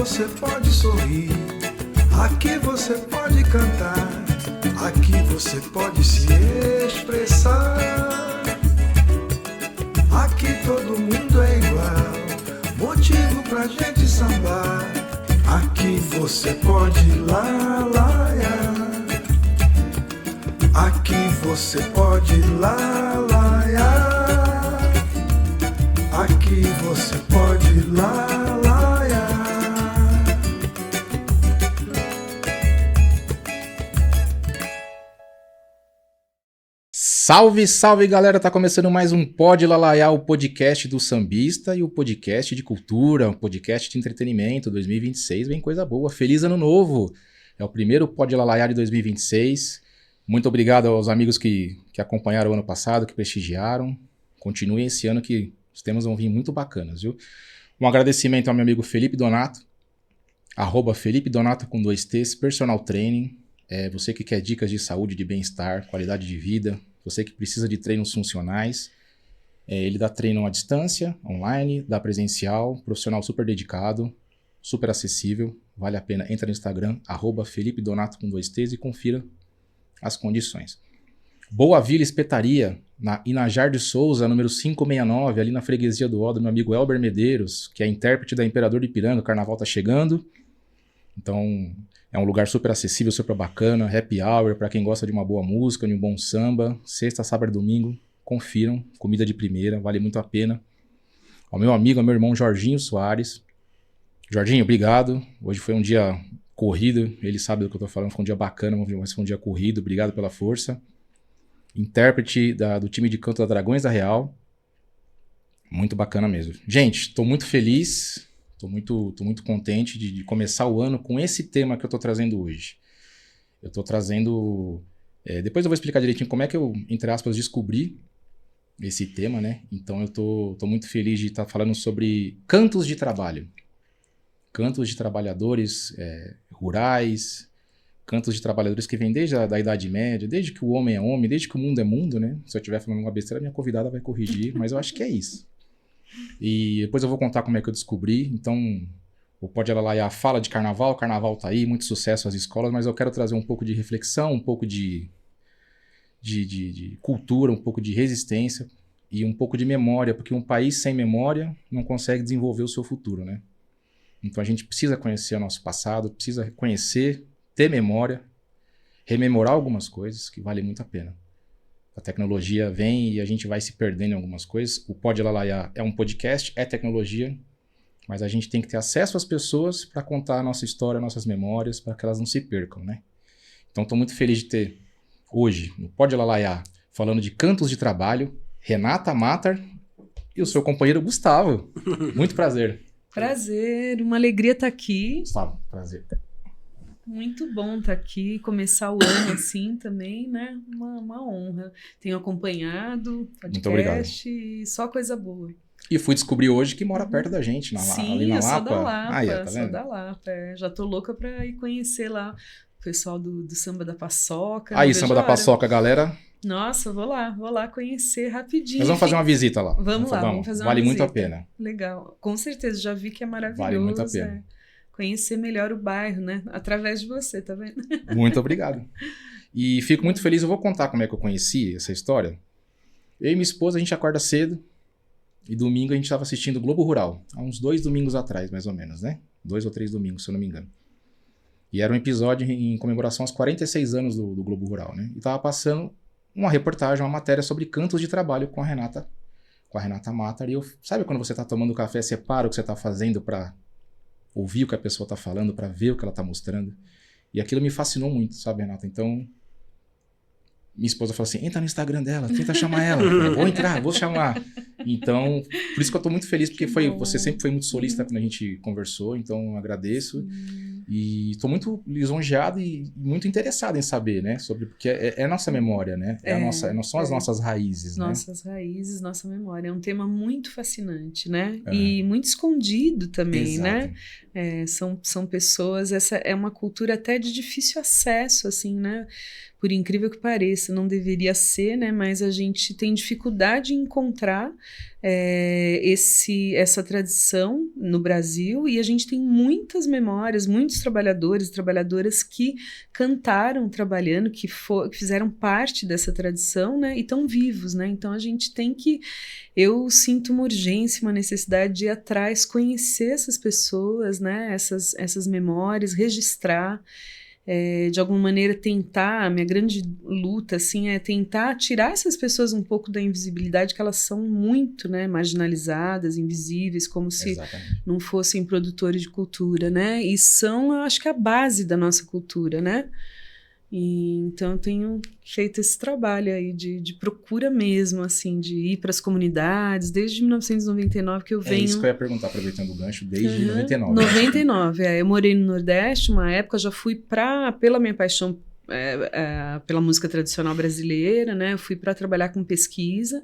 você pode sorrir, aqui você pode cantar, aqui você pode se expressar. Aqui todo mundo é igual, motivo pra gente sambar. Aqui você pode lalaiar, aqui você pode lalaiar, aqui você pode lalaiar. Salve, salve galera, tá começando mais um Pode Lalaiar, o podcast do sambista e o podcast de cultura, um podcast de entretenimento. 2026 vem coisa boa, feliz ano novo, é o primeiro Pode Lalaiar de 2026. Muito obrigado aos amigos que acompanharam o ano passado, que prestigiaram. Continuem esse ano que os temas vão vir muito bacanas, viu? Um agradecimento ao meu amigo Felipe Donato, @Felipe Donato com 2 T's, personal training. Você que quer dicas de saúde, de bem-estar, qualidade de vida, você que precisa de treinos funcionais, ele dá treino à distância, online, dá presencial, profissional super dedicado, super acessível, vale a pena. Entra no Instagram, @Felipe Donato com 2 T's e confira as condições. Boa Vila Espetaria, na Inajar de Souza, número 569, ali na freguesia do Ó, do meu amigo Elber Medeiros, que é intérprete da Imperador de Ipiranga. O carnaval tá chegando, então é um lugar super acessível, super bacana, happy hour, para quem gosta de uma boa música, de um bom samba. Sexta, sábado e domingo, confiram, comida de primeira, vale muito a pena. Ao meu amigo, ao meu irmão Jorginho Soares. Jorginho, obrigado. Hoje foi um dia corrido, ele sabe do que eu tô falando, foi um dia bacana, mas foi um dia corrido, obrigado pela força. Intérprete do time de canto da Dragões da Real. Muito bacana mesmo. Gente, tô muito feliz. Tô muito contente de começar o ano com esse tema que eu tô trazendo hoje. Eu tô trazendo... depois eu vou explicar direitinho como é que eu, entre aspas, descobri esse tema, né? Então eu tô muito feliz de estar falando sobre cantos de trabalho. Cantos de trabalhadores rurais, cantos de trabalhadores que vêm desde a Idade Média, desde que o homem é homem, desde que o mundo é mundo, né? Se eu estiver falando uma besteira, minha convidada vai corrigir, mas eu acho que é isso. E depois eu vou contar como é que eu descobri. Então, o Pode Lalaiar fala de carnaval, o carnaval tá aí, muito sucesso às escolas, mas eu quero trazer um pouco de reflexão, um pouco de cultura, um pouco de resistência e um pouco de memória, porque um país sem memória não consegue desenvolver o seu futuro, né? Então a gente precisa conhecer o nosso passado, precisa conhecer, ter memória, rememorar algumas coisas que valem muito a pena. A tecnologia vem e a gente vai se perdendo em algumas coisas. O Pode Lalaiar é um podcast, é tecnologia, mas a gente tem que ter acesso às pessoas para contar a nossa história, nossas memórias, para que elas não se percam, né? Então estou muito feliz de ter hoje, no Pode Lalaiar, falando de cantos de trabalho, Renata Matar e o seu companheiro Gustavo. Muito prazer. Prazer, uma alegria estar aqui. Gustavo, prazer. Muito bom estar aqui, começar o ano assim também, né? Uma honra. Tenho acompanhado podcast e só coisa boa. E fui descobrir hoje que mora perto da gente, ali na eu Lapa. Sou da Lapa, tá vendo? Sou da Lapa. Já tô louca para ir conhecer lá o pessoal do Samba da Paçoca. Aí, Samba da Paçoca, galera. Nossa, vou lá conhecer rapidinho. Nós vamos fazer uma visita lá. Vamos fazer uma visita. Vale muito a pena. Legal. Com certeza, já vi que é maravilhoso. Vale muito a pena. Conhecer melhor o bairro, né? Através de você, tá vendo? Muito obrigado. E fico muito feliz, eu vou contar como é que eu conheci essa história. Eu e minha esposa, a gente acorda cedo e domingo a gente estava assistindo Globo Rural. Há uns 2 domingos atrás, mais ou menos, né? 2 ou 3 domingos, se eu não me engano. E era um episódio em comemoração aos 46 anos do Globo Rural, né? E tava passando uma reportagem, uma matéria sobre cantos de trabalho com a Renata Matar. E sabe quando você tá tomando café, você para o que você tá fazendo para ouvir o que a pessoa tá falando, para ver o que ela tá mostrando. E aquilo me fascinou muito, sabe, Renata? Então, minha esposa falou assim, entra no Instagram dela, tenta chamar ela. Eu vou entrar, vou chamar. Então, por isso que eu tô muito feliz, porque você sempre foi muito solícita quando a gente conversou, então eu agradeço. E tô muito lisonjeado e muito interessado em saber, né? Sobre, porque é a nossa memória, né? São as nossas raízes, né? Nossas raízes, nossa memória. É um tema muito fascinante, né? E muito escondido também, Exato. né? São pessoas, essa é uma cultura até de difícil acesso, assim, né? por incrível que pareça, não deveria ser, né? Mas a gente tem dificuldade em encontrar essa tradição no Brasil, e a gente tem muitas memórias, muitos trabalhadores e trabalhadoras que cantaram trabalhando, que fizeram parte dessa tradição, né? E estão vivos, né? Então a gente tem que... Eu sinto uma urgência, uma necessidade de ir atrás, conhecer essas pessoas, né? Essas memórias, registrar, de alguma maneira tentar, a minha grande luta assim, é tentar tirar essas pessoas um pouco da invisibilidade, que elas são muito, né, marginalizadas, invisíveis, como se Exatamente. não fossem produtores de cultura, né? E são, eu acho que a base da nossa cultura, né? Então eu tenho feito esse trabalho aí de procura mesmo, assim, de ir para as comunidades, desde 1999 que eu venho... É isso que eu ia perguntar, aproveitando o gancho, desde 99. 99, eu morei no Nordeste uma época, já fui pela minha paixão pela música tradicional brasileira, né, eu fui para trabalhar com pesquisa.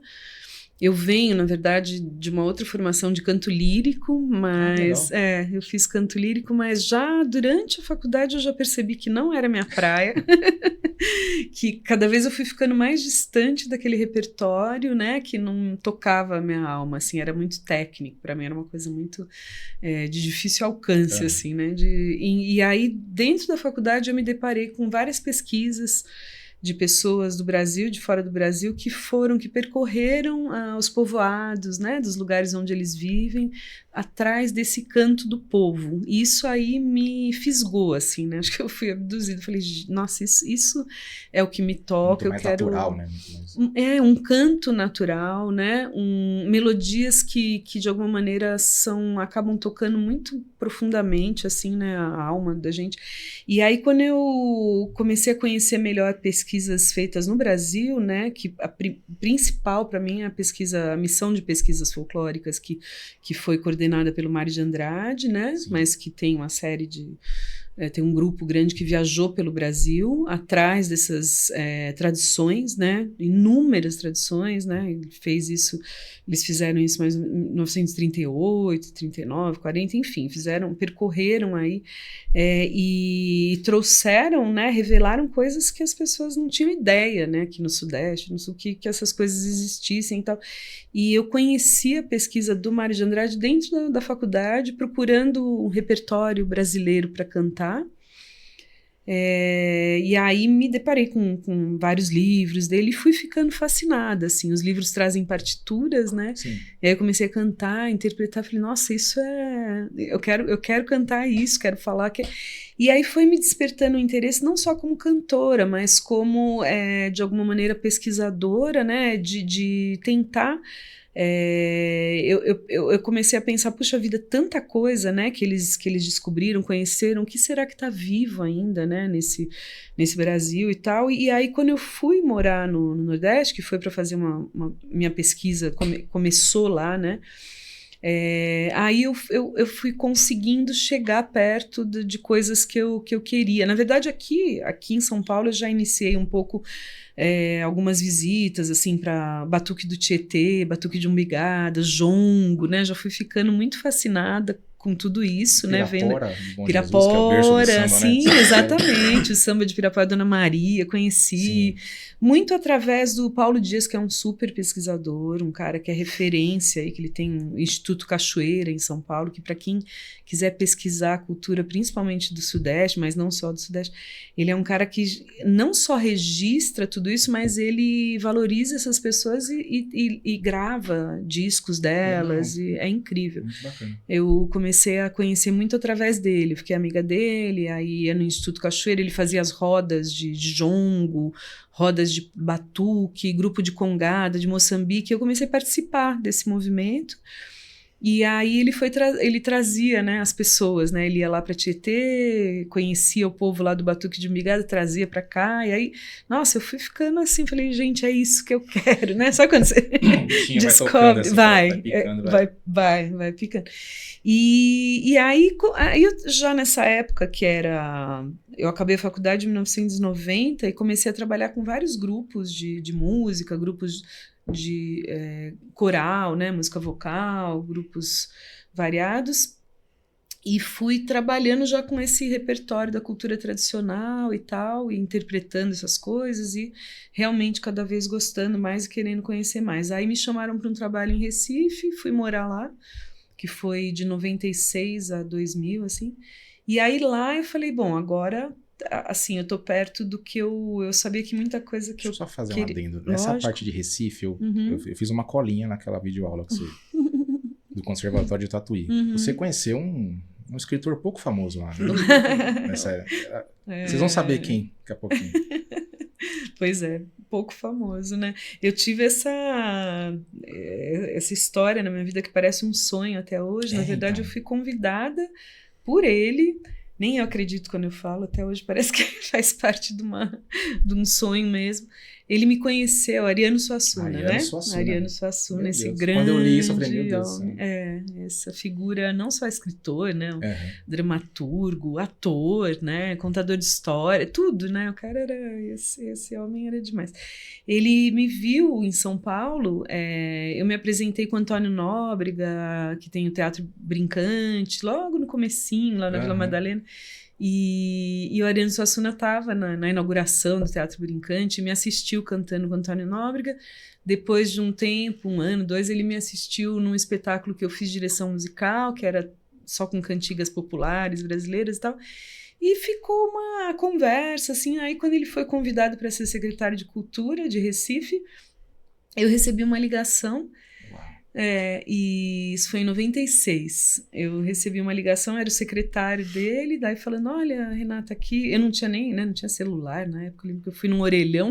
Eu venho, na verdade, de uma outra formação de canto lírico, mas eu fiz canto lírico, mas já durante a faculdade eu já percebi que não era minha praia, que cada vez eu fui ficando mais distante daquele repertório, né, que não tocava a minha alma, assim, era muito técnico, para mim era uma coisa muito de difícil alcance, assim, né, e aí dentro da faculdade eu me deparei com várias pesquisas de pessoas do Brasil, de fora do Brasil, que percorreram os povoados, né, dos lugares onde eles vivem, atrás desse canto do povo. E isso aí me fisgou, assim, né? Acho que eu fui abduzida. Falei, nossa, isso é o que me toca. Muito mais natural, né? Um canto natural, né? Melodias que de alguma maneira acabam tocando muito profundamente, assim, né? A alma da gente. E aí, quando eu comecei a conhecer melhor pesquisas feitas no Brasil, né? Que a principal para mim é a missão de pesquisas folclóricas, que foi coordenada pelo Mário de Andrade, né? Sim. Mas que tem uma série tem um grupo grande que viajou pelo Brasil atrás dessas tradições, né? Inúmeras tradições, né? Eles fizeram isso mais em 1938, 39, 40, enfim, percorreram aí e trouxeram, né? Revelaram coisas que as pessoas não tinham ideia, né? Aqui no Sudeste, no Sul, que essas coisas existissem e tal. E eu conheci a pesquisa do Mário de Andrade dentro da faculdade, procurando um repertório brasileiro para cantar. E aí me deparei com vários livros dele e fui ficando fascinada, assim, os livros trazem partituras, né? Sim. E aí eu comecei a cantar, interpretar, falei, nossa, isso eu quero cantar isso, quero falar E aí foi me despertando o interesse não só como cantora, mas como, de alguma maneira, pesquisadora, né? De tentar... eu comecei a pensar, puxa vida, tanta coisa, né, que eles descobriram, conheceram, o que será que está vivo ainda, né, nesse Brasil e tal. E aí quando eu fui morar no Nordeste, que foi para fazer minha pesquisa, começou lá, né, aí eu fui conseguindo chegar perto de coisas que eu queria. Na verdade, aqui em São Paulo eu já iniciei um pouco algumas visitas assim para Batuque do Tietê, Batuque de Umbigada, jongo, né? Já fui ficando muito fascinada com tudo isso, né? Vendo Pirapora, sim, né? Exatamente, o samba de Pirapora, Dona Maria, conheci muito através do Paulo Dias, que é um super pesquisador, um cara que é referência aí, que ele tem um Instituto Cachoeira em São Paulo, que para quem quiser pesquisar a cultura, principalmente do Sudeste, mas não só do Sudeste, ele é um cara que não só registra tudo isso, mas ele valoriza essas pessoas e grava discos delas, e é incrível. Muito bacana. Eu comecei a conhecer muito através dele, fiquei amiga dele, aí ia no Instituto Cachoeira, ele fazia as rodas de jongo, rodas de batuque, grupo de congada, de Moçambique, eu comecei a participar desse movimento, e aí ele trazia, né, as pessoas, né, ele ia lá para Tietê, conhecia o povo lá do Batuque de Umbigada, trazia para cá, e aí, nossa, eu fui ficando assim, falei, gente, é isso que eu quero, né, só quando você descobre, vai picando. E aí eu, já nessa época eu acabei a faculdade em 1990 e comecei a trabalhar com vários grupos de música, grupos de coral, né, música vocal, grupos variados. E fui trabalhando já com esse repertório da cultura tradicional e tal, e interpretando essas coisas e realmente cada vez gostando mais e querendo conhecer mais. Aí me chamaram para um trabalho em Recife, fui morar lá, que foi de 96 a 2000, assim. E aí lá eu falei, bom, agora, assim, eu tô perto do que eu sabia que muita coisa que Deixa eu só fazer um queria. adendo. Nessa Lógico. parte de Recife, eu Uhum. fiz uma colinha naquela videoaula que você... do Conservatório de Tatuí. Uhum. Você conheceu um escritor pouco famoso lá, né? Vocês vão saber quem daqui a pouquinho. Pois é, pouco famoso, né? Eu tive essa história na minha vida que parece um sonho até hoje. Na verdade, então. eu fui convidada por ele. Nem eu acredito quando eu falo, até hoje parece que faz parte de um sonho mesmo. Ele me conheceu, Ariano Suassuna, né? Ariano Suassuna, esse grande Quando eu li isso, eu falei, meu Deus. homem. Essa figura, não só escritor, né? Dramaturgo, ator, né? Contador de história, tudo, né? O cara era... Esse homem era demais. Ele me viu em São Paulo, eu me apresentei com o Antônio Nóbrega, que tem o Teatro Brincante, logo no comecinho, lá na Vila Madalena. E o Ariano Suassuna estava na inauguração do Teatro Brincante, me assistiu cantando com o Antônio Nóbrega. Depois de um tempo, 1 ano, 2, ele me assistiu num espetáculo que eu fiz direção musical, que era só com cantigas populares brasileiras e tal. E ficou uma conversa, assim. Aí, quando ele foi convidado para ser secretário de Cultura de Recife, eu recebi uma ligação. E isso foi em 96. Eu recebi uma ligação, era o secretário dele, daí falando, olha, Renata, aqui... Eu não tinha nem, né, não tinha celular na época, eu lembro que eu fui num orelhão,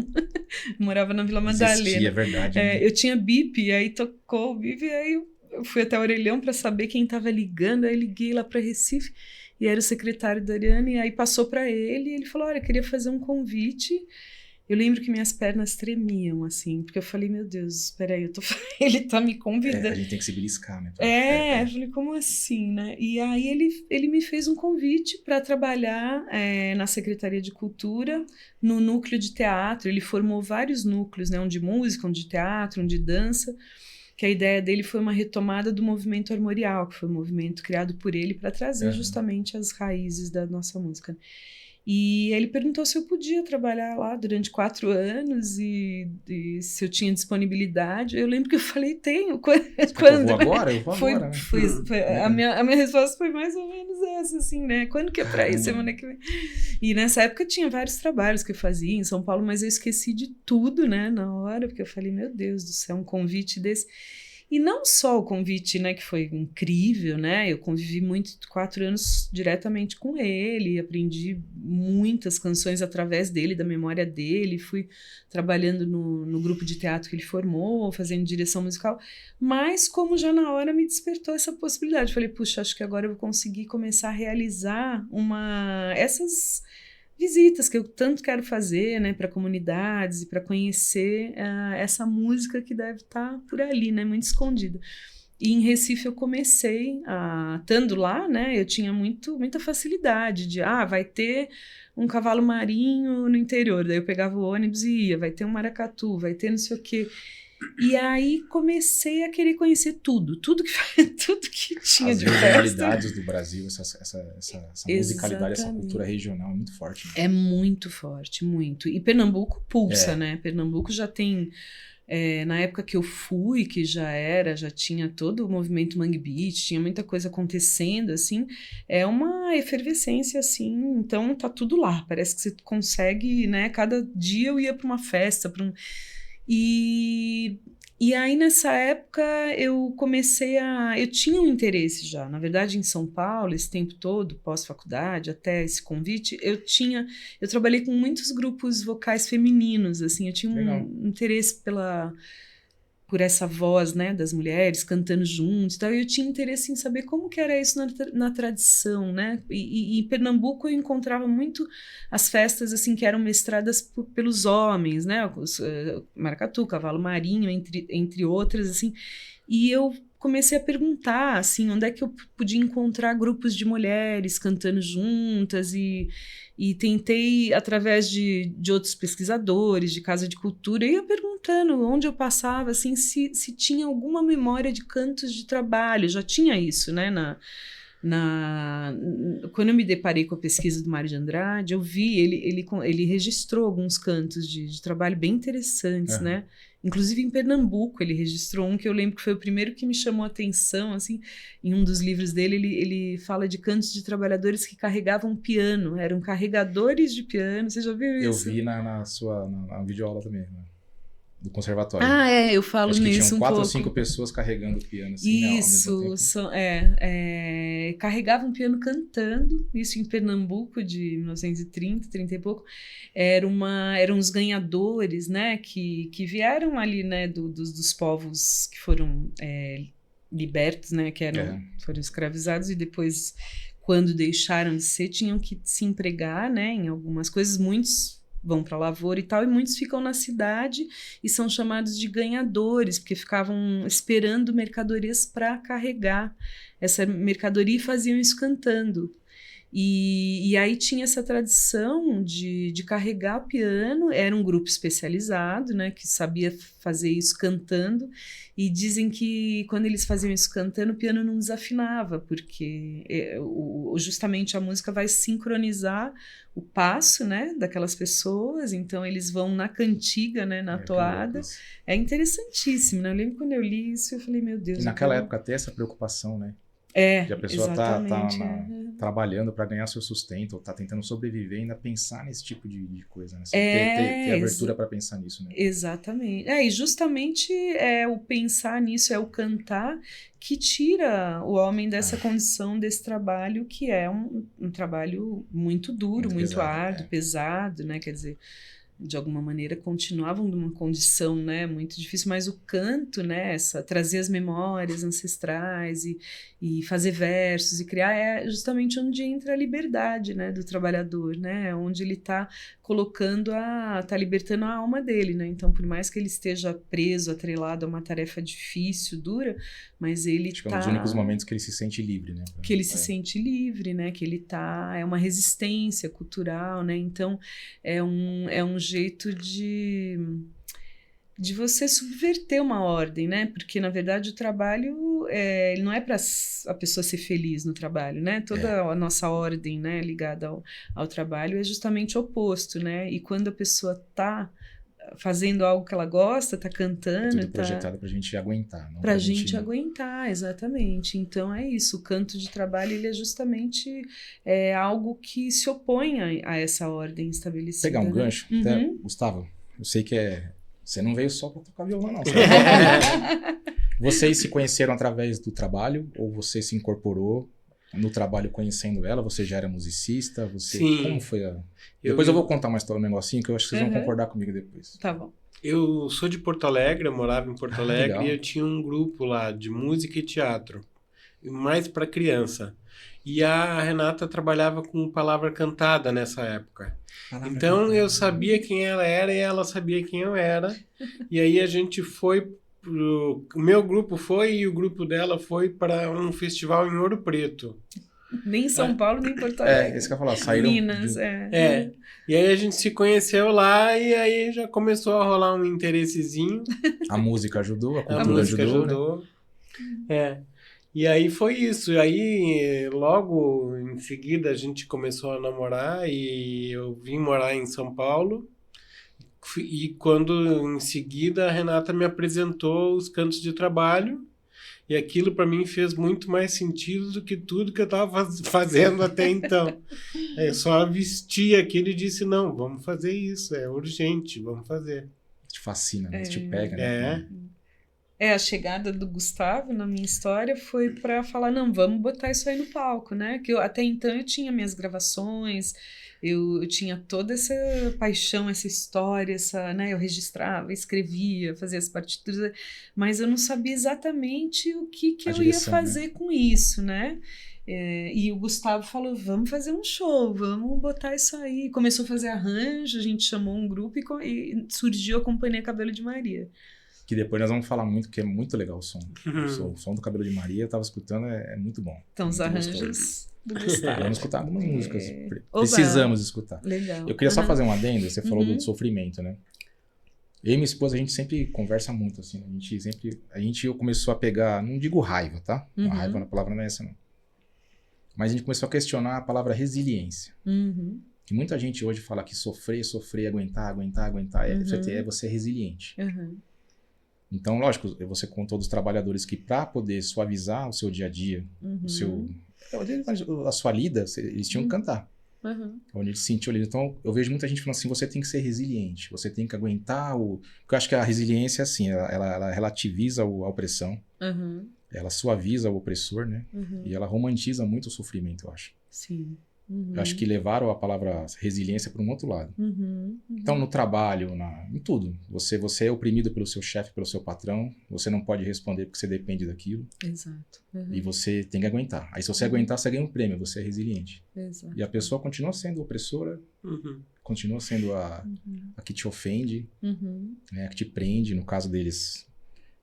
morava na Vila Madalena. Existia, é verdade. Eu tinha bip, e aí tocou o bip, e aí eu fui até o orelhão para saber quem estava ligando, aí liguei lá para Recife, e era o secretário da Ariana, e aí passou para ele, e ele falou, olha, eu queria fazer um convite. Eu lembro que minhas pernas tremiam, assim, porque eu falei, meu Deus, espera aí, ele tá me convidando. A gente tem que se beliscar, né? Eu falei, como assim, né? E aí ele me fez um convite para trabalhar na Secretaria de Cultura, no núcleo de teatro. Ele formou vários núcleos, né? Um de música, um de teatro, um de dança, que a ideia dele foi uma retomada do movimento armorial, que foi um movimento criado por ele para trazer justamente as raízes da nossa música. E ele perguntou se eu podia trabalhar lá durante 4 anos e se eu tinha disponibilidade. Eu lembro que eu falei, tenho. Quando? Eu vou agora? Eu vou agora. A minha resposta foi mais ou menos essa, assim, né? Quando que é pra ir? Semana que vem. E nessa época tinha vários trabalhos que eu fazia em São Paulo, mas eu esqueci de tudo, né? Na hora, porque eu falei, meu Deus do céu, um convite desse... E não só o convite, né, que foi incrível, né? Eu convivi 4 anos diretamente com ele, aprendi muitas canções através dele, da memória dele, fui trabalhando no grupo de teatro que ele formou, fazendo direção musical, mas como já na hora me despertou essa possibilidade, eu falei, puxa, acho que agora eu vou conseguir começar a realizar essas visitas que eu tanto quero fazer, né, para comunidades e para conhecer essa música que deve estar por ali, né, muito escondida. E em Recife eu comecei, estando lá, né, eu tinha muita facilidade de, vai ter um cavalo marinho no interior, daí eu pegava o ônibus e ia, vai ter um maracatu, vai ter não sei o quê. E aí comecei a querer conhecer tudo que tinha as de festa. As regionalidades do Brasil, essa musicalidade, essa cultura regional é muito forte. Né? É muito forte, muito. E Pernambuco pulsa, né? Pernambuco já tem... na época que eu fui, que já tinha todo o movimento Mangue Beat, tinha muita coisa acontecendo, assim, é uma efervescência, assim, então tá tudo lá, parece que você consegue, né, cada dia eu ia para uma festa, E aí, nessa época, eu tinha um interesse já. Na verdade, em São Paulo, esse tempo todo, pós-faculdade, até esse convite, eu trabalhei com muitos grupos vocais femininos, assim, eu tinha um interesse por essa voz, né, das mulheres cantando juntos, então eu tinha interesse em saber como que era isso na tradição, né, e em Pernambuco eu encontrava muito as festas, assim, que eram mestradas pelos homens, né, maracatu, cavalo marinho, entre outras, assim, e eu comecei a perguntar, assim, onde é que eu podia encontrar grupos de mulheres cantando juntas e tentei, através de outros pesquisadores, de Casa de Cultura, ia perguntando onde eu passava, assim, se tinha alguma memória de cantos de trabalho. Já tinha isso, né, Quando eu me deparei com a pesquisa do Mário de Andrade, eu vi, ele registrou alguns cantos de trabalho bem interessantes, né? Inclusive em Pernambuco ele registrou um que eu lembro que foi o primeiro que me chamou a atenção, assim, em um dos livros dele ele fala de cantos de trabalhadores que carregavam piano, eram carregadores de piano, você já viu isso? Eu vi na videoaula também, né? Do conservatório. Eu falo Acho que nisso tinham um 4 pouco. ou 5 pessoas carregando o piano assim, Isso, carregavam um piano cantando, isso em Pernambuco de 1930, 30 e pouco, eram os ganhadores, né, que vieram ali, né, dos povos que foram libertos, né, que foram escravizados e depois, quando deixaram de ser, tinham que se empregar, né, em algumas coisas, muitos vão para a lavoura e tal, e muitos ficam na cidade e são chamados de ganhadores, porque ficavam esperando mercadorias para carregar essa mercadoria e faziam isso cantando. E aí tinha essa tradição de carregar o piano, era um grupo especializado, né, que sabia fazer isso cantando, e dizem que quando eles faziam isso cantando, o piano não desafinava, porque justamente a música vai sincronizar o passo, né, daquelas pessoas, então eles vão na cantiga, né, na toada. É interessantíssimo, né? Eu lembro quando eu li isso, eu falei, meu Deus. E naquela época até essa preocupação, né? De a pessoa tá trabalhando para ganhar seu sustento, ou tá tentando sobreviver e ainda pensar nesse tipo de coisa, né? Ter abertura para pensar nisso, né? Exatamente. E justamente o pensar nisso, o cantar, que tira o homem dessa condição, desse trabalho, que é um trabalho muito duro, muito pesado, árduo, pesado, né? Quer dizer, de alguma maneira continuavam numa condição, né, muito difícil, mas o canto, né, trazer as memórias ancestrais e fazer versos e criar é justamente onde entra a liberdade, né, do trabalhador, né, onde ele está colocando tá libertando a alma dele, né, então por mais que ele esteja preso, atrelado a uma tarefa difícil, dura, mas ele é um dos únicos momentos que ele se sente livre, né? Que ele se sente livre, né, que ele é uma resistência cultural, né, então é um jeito de você subverter uma ordem, né? Porque, na verdade, o trabalho ele não é para a pessoa ser feliz no trabalho, né? Toda a nossa ordem, né, ligada ao trabalho é justamente o oposto, né? E quando a pessoa está fazendo algo que ela gosta, tá cantando. Tudo projetado pra gente aguentar. Não pra gente aguentar, exatamente. Então é isso, o canto de trabalho ele é justamente algo que se opõe a essa ordem estabelecida. Pegar um né? gancho, até, Gustavo, eu sei que você não veio só pra tocar violão, não. Vocês se conheceram através do trabalho ou você se incorporou no trabalho conhecendo ela? Você já era musicista? Sim. Como foi Depois eu vou contar uma história, um negocinho que eu acho que vocês vão concordar comigo depois. Tá bom. Eu sou de Porto Alegre, eu morava em Porto Alegre e eu tinha um grupo lá de música e teatro, mais para criança. E a Renata trabalhava com palavra cantada nessa época. Então eu sabia quem ela era e ela sabia quem eu era. E aí a gente foi o meu grupo foi e o grupo dela foi para um festival em Ouro Preto. Nem São Paulo, nem Porto Alegre. Isso que eu ia falar, saíram... Minas, E aí a gente se conheceu lá e aí já começou a rolar um interessezinho. A música ajudou, a cultura a música ajudou. Né? E aí foi isso. E aí logo em seguida a gente começou a namorar e eu vim morar em São Paulo. E quando em seguida a Renata me apresentou os cantos de trabalho e aquilo para mim fez muito mais sentido do que tudo que eu estava fazendo até então. Eu só vesti aquilo e disse, não, vamos fazer isso, é urgente, vamos fazer. Te fascina, né? Te pega, né? A chegada do Gustavo na minha história foi para falar, não, vamos botar isso aí no palco, né? Que até então eu tinha minhas gravações, eu tinha toda essa paixão, essa história, né? Eu registrava, escrevia, fazia as partituras, mas eu não sabia exatamente o que eu ia fazer com isso, né? E o Gustavo falou, vamos fazer um show, vamos botar isso aí. Começou a fazer arranjo, a gente chamou um grupo e surgiu a Companhia Cabelo de Maria. Que depois nós vamos falar muito, que é muito legal o som. O som do Cabelo de Maria, eu tava escutando, é muito bom. Então, os arranjos do Gustavo. Vamos escutar algumas músicas. Precisamos escutar. Legal. Eu queria só fazer um adendo, você falou do sofrimento, né? Eu e minha esposa, a gente sempre conversa muito, assim. A gente começou a pegar, não digo raiva, tá? A raiva na palavra não é essa, não. Mas a gente começou a questionar a palavra resiliência. Uhum. Que muita gente hoje fala que sofrer, aguentar, é você resiliente. Uhum. Então, lógico, você contou dos trabalhadores que para poder suavizar o seu dia a dia, a sua lida, eles tinham que cantar. Uhum. Onde eles sentiam ali. Então, eu vejo muita gente falando assim, você tem que ser resiliente, você tem que aguentar o... Porque eu acho que a resiliência é assim, ela relativiza a opressão, Uhum. ela suaviza o opressor, né? Uhum. E ela romantiza muito o sofrimento, eu acho. Sim. Uhum. Eu acho que levaram a palavra resiliência para um outro lado. Uhum. Uhum. Então, no trabalho, em tudo. Você é oprimido pelo seu chefe, pelo seu patrão. Você não pode responder porque você depende daquilo. Exato. Uhum. E você tem que aguentar. Aí, se você aguentar, você ganha um prêmio. Você é resiliente. Exato. E a pessoa continua sendo opressora, continua sendo a que te ofende, Uhum. né, a que te prende, no caso deles.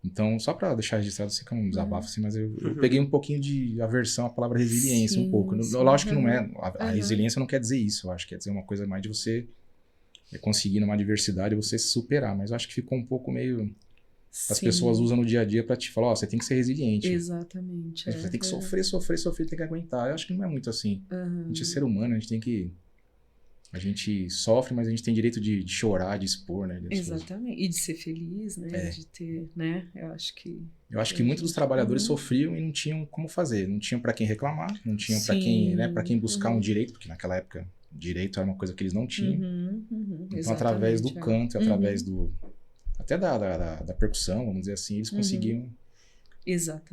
Então, só para deixar registrado, sei que é um desabafo, assim, mas eu peguei um pouquinho de aversão à palavra resiliência, Sim, um pouco. sim. Lógico que não é. A resiliência não quer dizer isso. Eu acho que quer dizer uma coisa mais de você conseguir numa adversidade você se superar. Mas eu acho que ficou um pouco meio. As Sim. pessoas usam no dia a dia para te falar: ó, você tem que ser resiliente. Exatamente. Você tem que sofrer, tem que aguentar. Eu acho que não é muito assim. Uhum. A gente é ser humano, a gente tem que. A gente sofre, mas a gente tem direito de chorar, de expor, né? Exatamente. E de ser feliz, né? De ter, né? Eu acho que muitos dos trabalhadores sofriam e não tinham como fazer. Não tinham para quem reclamar, não tinham para quem, né, para quem buscar um direito, porque naquela época direito era uma coisa que eles não tinham. Então, através do canto, através do até da percussão, vamos dizer assim, eles conseguiam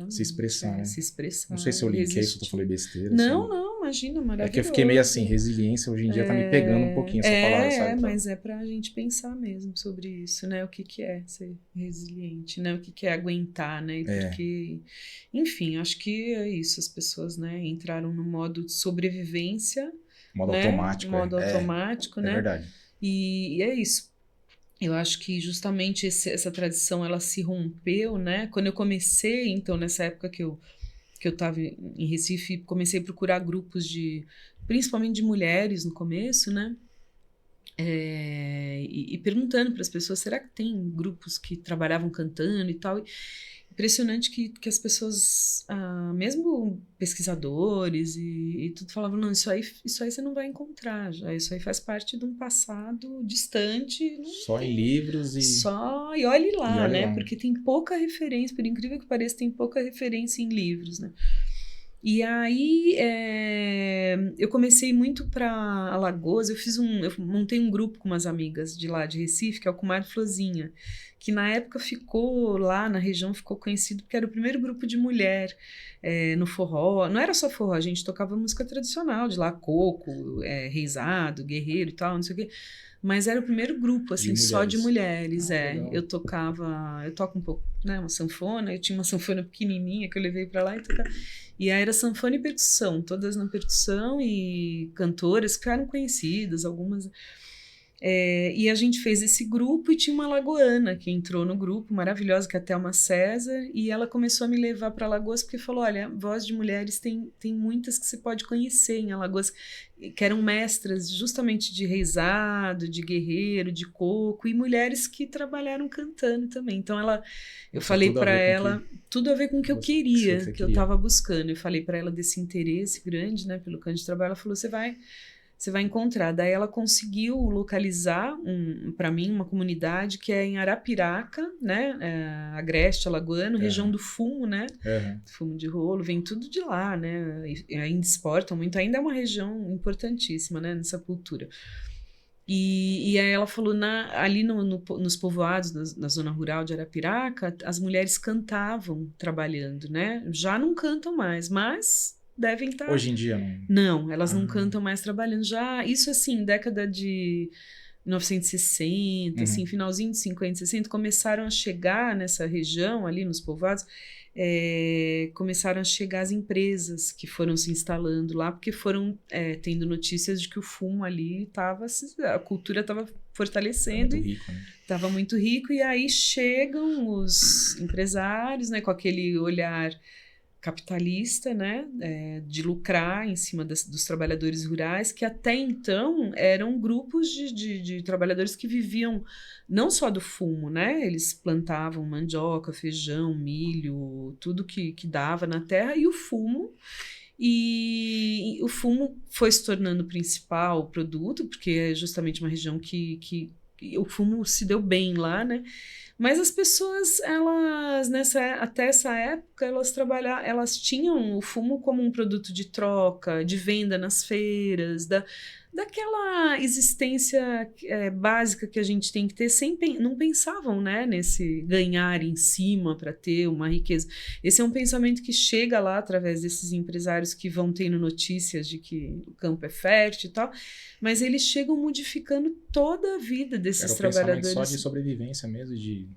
se expressar, né? Se expressar. Não sei se eu linkei, se eu falei besteira. Não, assim. imagina, maravilhoso. É que eu fiquei meio assim, resiliência hoje em dia tá me pegando um pouquinho essa palavra, sabe? Mas é pra gente pensar mesmo sobre isso, né? O que é ser resiliente, né? O que é aguentar, né? Porque, enfim, acho que é isso. As pessoas, né, entraram no modo de sobrevivência. Modo né? automático. Automático, né? É verdade. E é isso. Eu acho que justamente essa tradição, ela se rompeu, né? Quando eu comecei, então, nessa época que eu estava em Recife, comecei a procurar grupos principalmente de mulheres no começo, né? E perguntando para as pessoas, será que tem grupos que trabalhavam cantando e tal? Impressionante que as pessoas, mesmo pesquisadores e tudo, falavam, não, isso aí você não vai encontrar, isso aí faz parte de um passado distante. Só em livros e... E olhe lá, né? Lá. Porque tem pouca referência, por incrível que pareça, tem pouca referência em livros, né? E aí eu comecei muito para Alagoas, eu montei um grupo com umas amigas de lá de Recife, que é o Comadre Flozinha, que na época ficou lá na região, ficou conhecido porque era o primeiro grupo de mulher no forró. Não era só forró, a gente tocava música tradicional de lá, coco, reizado, guerreiro e tal, não sei o quê. Mas era o primeiro grupo, assim, só de mulheres. Eu toco um pouco, né, uma sanfona, eu tinha uma sanfona pequenininha que eu levei para lá e tocava. E aí era sanfona e percussão, todas na percussão, e cantoras que ficaram conhecidas, algumas. E a gente fez esse grupo e tinha uma alagoana que entrou no grupo, maravilhosa, que é a Thelma César, e ela começou a me levar para Alagoas porque falou, olha, voz de mulheres tem muitas que você pode conhecer em Alagoas, que eram mestras justamente de reizado, de guerreiro, de coco, e mulheres que trabalharam cantando também. Então eu falei para ela, tudo a ver com o que eu queria, que eu estava buscando. Eu falei para ela desse interesse grande, né, pelo canto de trabalho. Ela falou, você vai encontrar. Daí ela conseguiu localizar para mim uma comunidade que é em Arapiraca, né? Agreste, Alagoano, região do fumo, né? Fumo de rolo, vem tudo de lá, né? E ainda exportam muito, ainda é uma região importantíssima, né? Nessa cultura. E aí ela falou, ali nos povoados, na zona rural de Arapiraca, as mulheres cantavam trabalhando, né? Já não cantam mais, mas... devem estar... Hoje em dia, não? Não, elas não cantam mais trabalhando. Já, isso assim, década de 1960, assim, finalzinho de 50, 60, começaram a chegar nessa região, ali nos povoados, começaram a chegar as empresas que foram se instalando lá, porque foram tendo notícias de que o fumo ali estava... A cultura estava fortalecendo. Estava muito rico, e aí chegam os empresários, né, com aquele olhar... capitalista, né, de lucrar em cima dos trabalhadores rurais, que até então eram grupos de trabalhadores que viviam não só do fumo, né, eles plantavam mandioca, feijão, milho, tudo que dava na terra, e o fumo, E o fumo foi se tornando o principal produto, porque é justamente uma região que o fumo se deu bem lá, né? Mas as pessoas, elas, até essa época, elas tinham o fumo como um produto de troca, de venda nas feiras, daquela existência básica que a gente tem que ter, não pensavam, né, nesse ganhar em cima para ter uma riqueza. Esse é um pensamento que chega lá através desses empresários que vão tendo notícias de que o campo é fértil e tal, mas eles chegam modificando toda a vida desses trabalhadores. Só de sobrevivência mesmo, de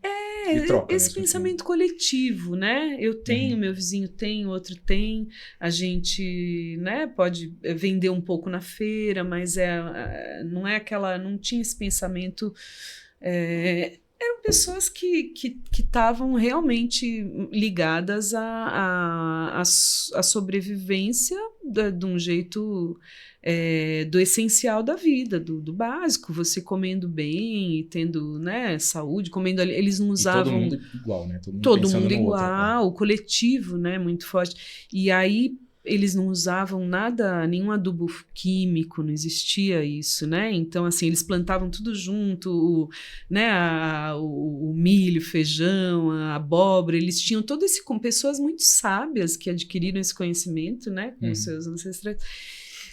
troca. Esse pensamento coletivo, né? Eu tenho, meu vizinho tem, o outro tem, a gente, né, pode vender um pouco na feira, mas não tinha esse pensamento. Eram pessoas que estavam realmente ligadas à sobrevivência de um jeito do essencial da vida, do básico, você comendo bem e tendo, né, saúde, comendo ali. Eles não usavam... E todo mundo igual, né? Todo mundo igual, outro, o coletivo, né, muito forte. E aí eles não usavam nenhum adubo químico, não existia isso, né? Então, assim, eles plantavam tudo junto, né? O milho, feijão, a abóbora, eles tinham todo esse... com pessoas muito sábias que adquiriram esse conhecimento, né? Com os seus ancestrais.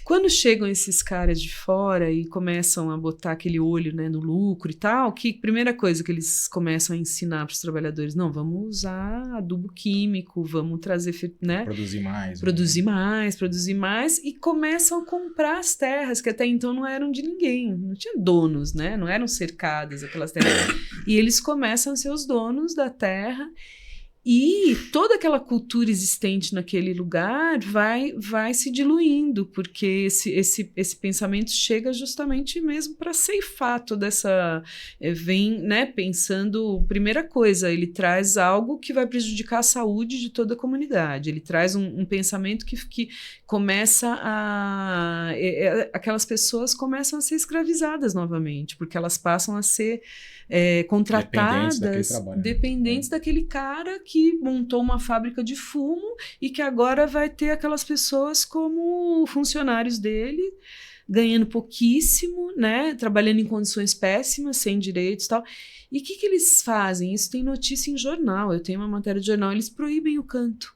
Quando chegam esses caras de fora e começam a botar aquele olho, né, no lucro e tal, primeira coisa que eles começam a ensinar para os trabalhadores, não, vamos usar adubo químico, vamos trazer, né? Produzir mais, e começam a comprar as terras, que até então não eram de ninguém, não tinha donos, né? Não eram cercadas aquelas terras. E eles começam a ser os donos da terra. E toda aquela cultura existente naquele lugar vai se diluindo, porque esse pensamento chega justamente mesmo para ceifar toda essa... vem, né, pensando... Primeira coisa, ele traz algo que vai prejudicar a saúde de toda a comunidade. Ele traz um pensamento que começa a... aquelas pessoas começam a ser escravizadas novamente, porque elas passam a ser... contratadas, dependentes daquele cara que montou uma fábrica de fumo e que agora vai ter aquelas pessoas como funcionários dele, ganhando pouquíssimo, né, trabalhando em condições péssimas, sem direitos e tal. E o que eles fazem? Isso tem notícia em jornal, eu tenho uma matéria de jornal, eles proíbem o canto.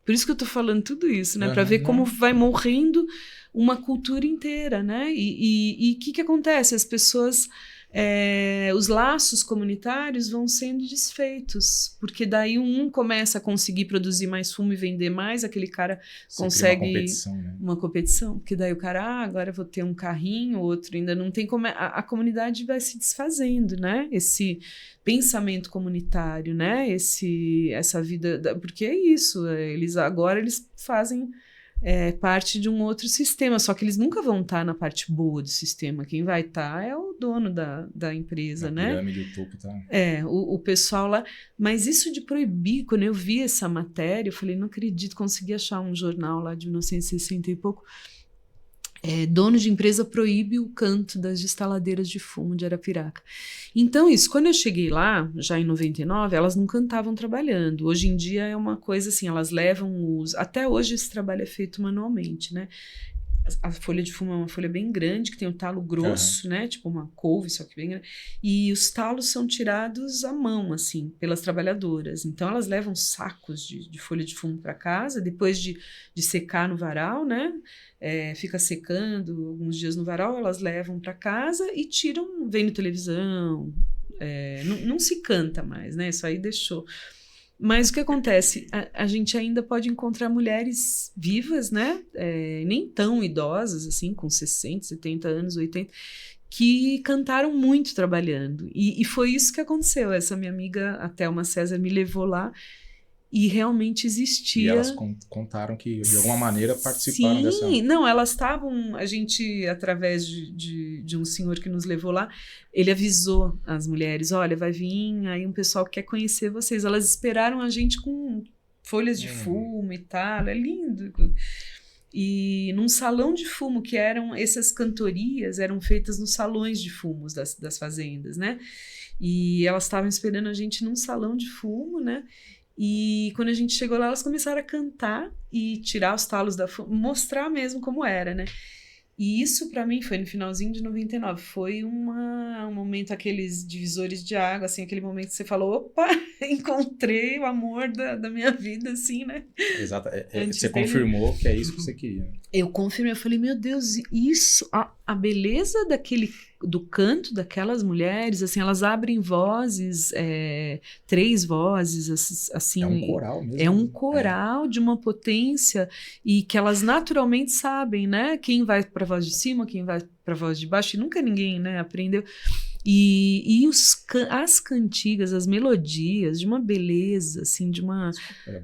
Por isso que eu estou falando tudo isso, né, para ver como vai morrendo uma cultura inteira, né, e o que acontece? As pessoas... os laços comunitários vão sendo desfeitos, porque daí um começa a conseguir produzir mais fumo e vender mais, aquele cara consegue uma competição, porque daí o cara, agora eu vou ter um carrinho, o outro ainda não tem como, a comunidade vai se desfazendo, né, esse pensamento comunitário, né, essa vida, porque é isso, eles fazem parte de um outro sistema, só que eles nunca vão estar na parte boa do sistema. Quem vai estar é o dono da empresa, né? Pirâmide, o topo tá... o pessoal lá. Mas isso de proibir, quando eu vi essa matéria, eu falei, não acredito, consegui achar um jornal lá de 1960 e pouco. Dono de empresa proíbe o canto das destaladeiras de fumo de Arapiraca. Então isso, quando eu cheguei lá, já em 99, elas não cantavam trabalhando. Hoje em dia é uma coisa assim, elas levam até hoje esse trabalho é feito manualmente, né? A folha de fumo é uma folha bem grande, que tem um talo grosso, né? Tipo uma couve, só que bem grande. E os talos são tirados à mão, assim, pelas trabalhadoras. Então elas levam sacos de folha de fumo para casa, depois de secar no varal, né? Fica secando alguns dias no varal, elas levam para casa e tiram, vendo televisão. Não se canta mais, né? Isso aí deixou. Mas o que acontece? A gente ainda pode encontrar mulheres vivas, né? Nem tão idosas, assim, com 60, 70 anos, 80, que cantaram muito trabalhando. E foi isso que aconteceu. Essa minha amiga, a Thelma César, me levou lá e realmente existia... E elas contaram que, de alguma maneira, participaram dessa... Sim, não, elas estavam... A gente, através de um senhor que nos levou lá, ele avisou as mulheres, olha, vai vir aí um pessoal que quer conhecer vocês. Elas esperaram a gente com folhas de fumo e tal, é lindo. E num salão de fumo, que essas cantorias eram feitas nos salões de fumos das fazendas, né? E elas estavam esperando a gente num salão de fumo, né? E quando a gente chegou lá, elas começaram a cantar e tirar os talos mostrar mesmo como era, né? E isso pra mim foi no finalzinho de 99, foi um momento, aqueles divisores de água, assim, aquele momento que você falou, opa, encontrei o amor da minha vida, assim, né? Exato, você confirmou que é isso que você queria. Né? Eu confirmei, eu falei, meu Deus, isso, a beleza do canto daquelas mulheres, assim, elas abrem vozes, 3 vozes, assim. É um coral mesmo. É um coral de uma potência e que elas naturalmente sabem, né? Quem vai para a voz de cima, quem vai para a voz de baixo, e nunca ninguém, né, aprendeu. E as cantigas, as melodias, de uma beleza, assim, de uma...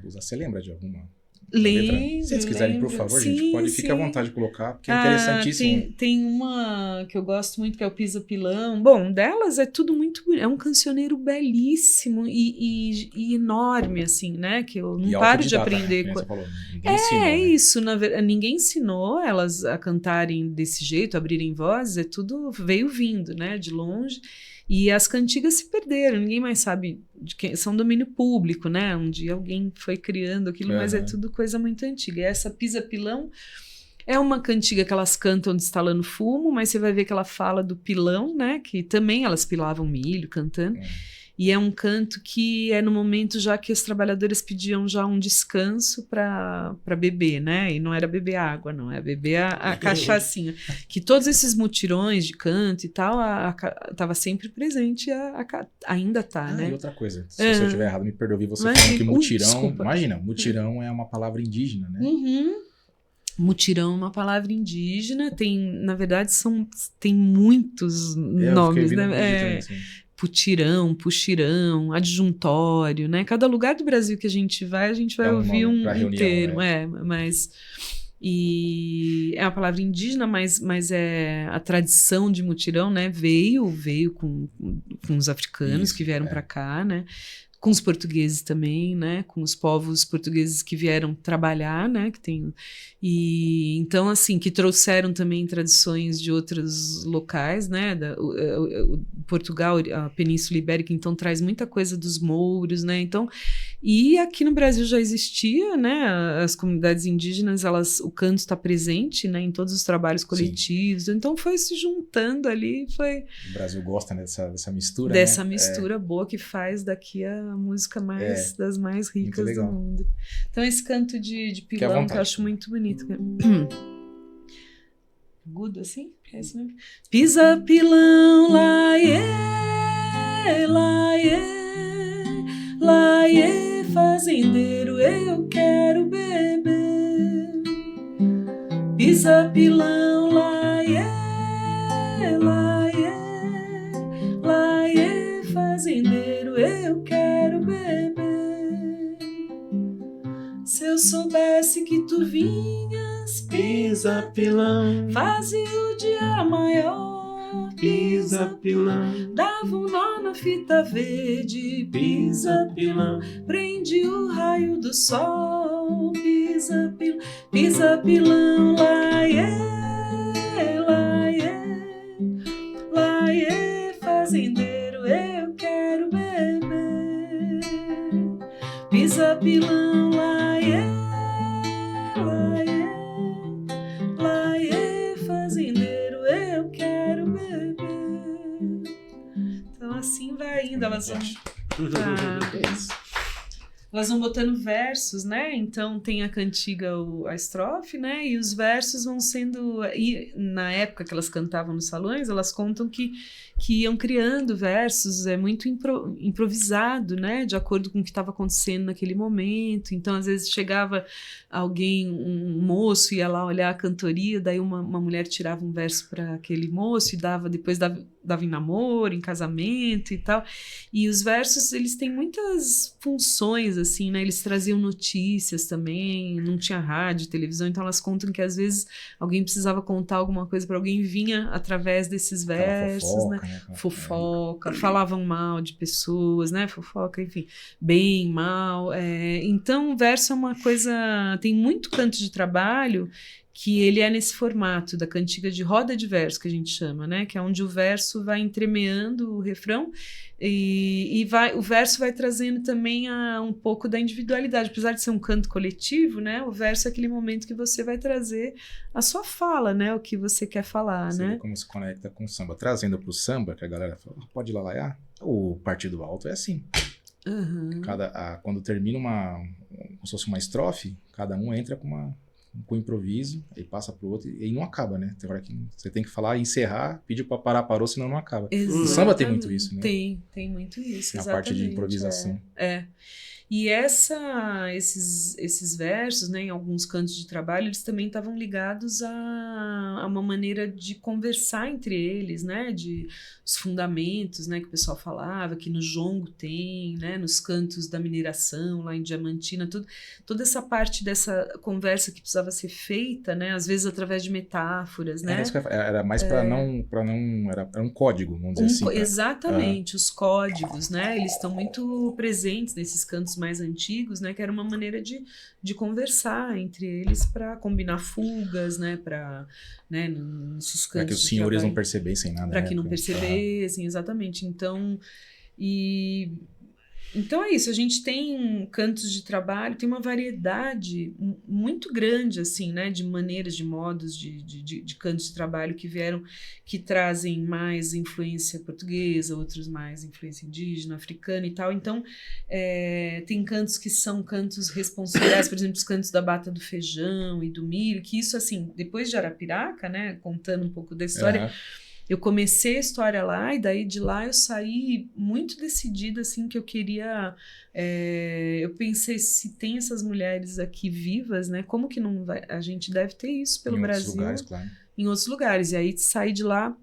Você lembra de alguma? Lembro, se vocês quiserem, por favor, sim, gente, pode ficar à vontade de colocar, porque é interessantíssimo. Tem uma que eu gosto muito, que é o Pisa Pilão. Bom, delas é tudo muito bonito. É um cancioneiro belíssimo e enorme, assim, né? Que eu não paro de aprender. Né? Você falou, ninguém ensinou, né? Isso. Ninguém ensinou elas a cantarem desse jeito, abrirem vozes. É tudo veio vindo, né? De longe. E as cantigas se perderam, ninguém mais sabe de quem, são domínio público, né? Um dia alguém foi criando aquilo, mas é tudo coisa muito antiga. E essa Pisa Pilão é uma cantiga que elas cantam destalando fumo, mas você vai ver que ela fala do pilão, né? Que também elas pilavam milho cantando. E é um canto que é no momento já que os trabalhadores pediam já um descanso para beber, né? E não era beber água, não, é beber a cachaçinha. Que todos esses mutirões de canto e tal, estava sempre presente, ainda tá, né? E outra coisa, se eu estiver errado, me perdoe, você falando que mutirão, imagina, mutirão é uma palavra indígena, né? Mutirão é uma palavra indígena, na verdade, tem muitos nomes, né? Putirão, puxirão, adjuntório, né? Cada lugar do Brasil que a gente vai ouvir um termo, né? Mas e é uma palavra indígena, mas a tradição de mutirão, né? Veio com os africanos que vieram para cá, né? Com os portugueses também, né? Com os povos portugueses que vieram trabalhar, né? E então, assim, que trouxeram também tradições de outros locais, né? Portugal, a Península Ibérica, então traz muita coisa dos mouros, né? Então, e aqui no Brasil já existia, né? As comunidades indígenas, o canto está presente, né? Em todos os trabalhos coletivos. Sim. Então foi se juntando ali, O Brasil gosta, né, dessa mistura, dessa mistura boa que faz daqui a música das mais ricas do mundo. Então esse canto de pilão que eu acho muito bonito. Agudo assim? É isso mesmo? Pisa pilão, laiê, laiê, laiê, fazendeiro, eu quero beber. Pisa pilão, laiê, laiê, laiê, fazendeiro, eu quero beber. Se eu soubesse que tu vinhas, pisa pilão, fazia o dia maior, pisa pilão, dava um nó na fita verde, pisa pilão, prende o raio do sol, pisa pilão, laiê, laiê, laiê, fazendeiro, eu quero beber. Pisa pilão, laiê, laiê, laiê, fazendeiro, eu quero beber. Então assim vai indo, elas vão botando versos, né? Então tem a cantiga, a estrofe, né? E os versos vão sendo... E na época que elas cantavam nos salões, elas contam que iam criando versos, muito improvisado, né? De acordo com o que estava acontecendo naquele momento. Então, às vezes, chegava alguém, um moço, ia lá olhar a cantoria, daí uma mulher tirava um verso para aquele moço e depois dava em namoro, em casamento e tal. E os versos, eles têm muitas funções, assim, né? Eles traziam notícias também, não tinha rádio, televisão, então elas contam que, às vezes, alguém precisava contar alguma coisa para alguém, vinha através desses versos, né? Fofoca, falavam mal de pessoas, né? Fofoca, enfim, bem, mal. Então, o verso é uma coisa... Tem muito canto de trabalho que ele é nesse formato da cantiga de roda de verso, que a gente chama, né? Que é onde o verso vai entremeando o refrão e o verso vai trazendo também um pouco da individualidade. Apesar de ser um canto coletivo, né? O verso é aquele momento que você vai trazer a sua fala, né? O que você quer falar, Você né? vê como se conecta com o samba. Trazendo pro samba, que a galera fala, pode lalaiar? O partido alto é assim. Uhum. Quando termina como se fosse uma estrofe, cada um entra com improviso, aí passa pro outro e não acaba, né? Tem hora que você tem que falar, encerrar, pedir pra parar, parou, senão não acaba. Exatamente. O samba tem muito isso, né? Tem muito isso, Na exatamente. parte de improvisação. E esses versos, né, em alguns cantos de trabalho, eles também estavam ligados a uma maneira de conversar entre eles, né, de os fundamentos, né, que o pessoal falava, que no jongo tem, né, nos cantos da mineração, lá em Diamantina, toda essa parte dessa conversa que precisava ser feita, né, às vezes através de metáforas, né. Era mais para não era um código, vamos dizer assim. Exatamente, os códigos, né, eles estão muito presentes nesses cantos mais antigos, né, que era uma maneira de conversar entre eles para combinar fugas, né, para, né, nesses cantos para que os senhores não percebessem nada. Para que não percebessem, exatamente. Então é isso, a gente tem cantos de trabalho, tem uma variedade muito grande, assim, né, de maneiras, de modos de cantos de trabalho que trazem mais influência portuguesa, outros mais influência indígena, africana e tal. Então, tem cantos que são cantos responsoriais, por exemplo, os cantos da bata do feijão e do milho, que isso, assim, depois de Arapiraca, né, contando um pouco da história... Eu comecei a história lá e daí de lá eu saí muito decidida, assim, que eu queria... eu pensei, se tem essas mulheres aqui vivas, né? Como que não vai... A gente deve ter isso pelo Brasil. Em outros lugares, claro. Em outros lugares. E aí saí de lá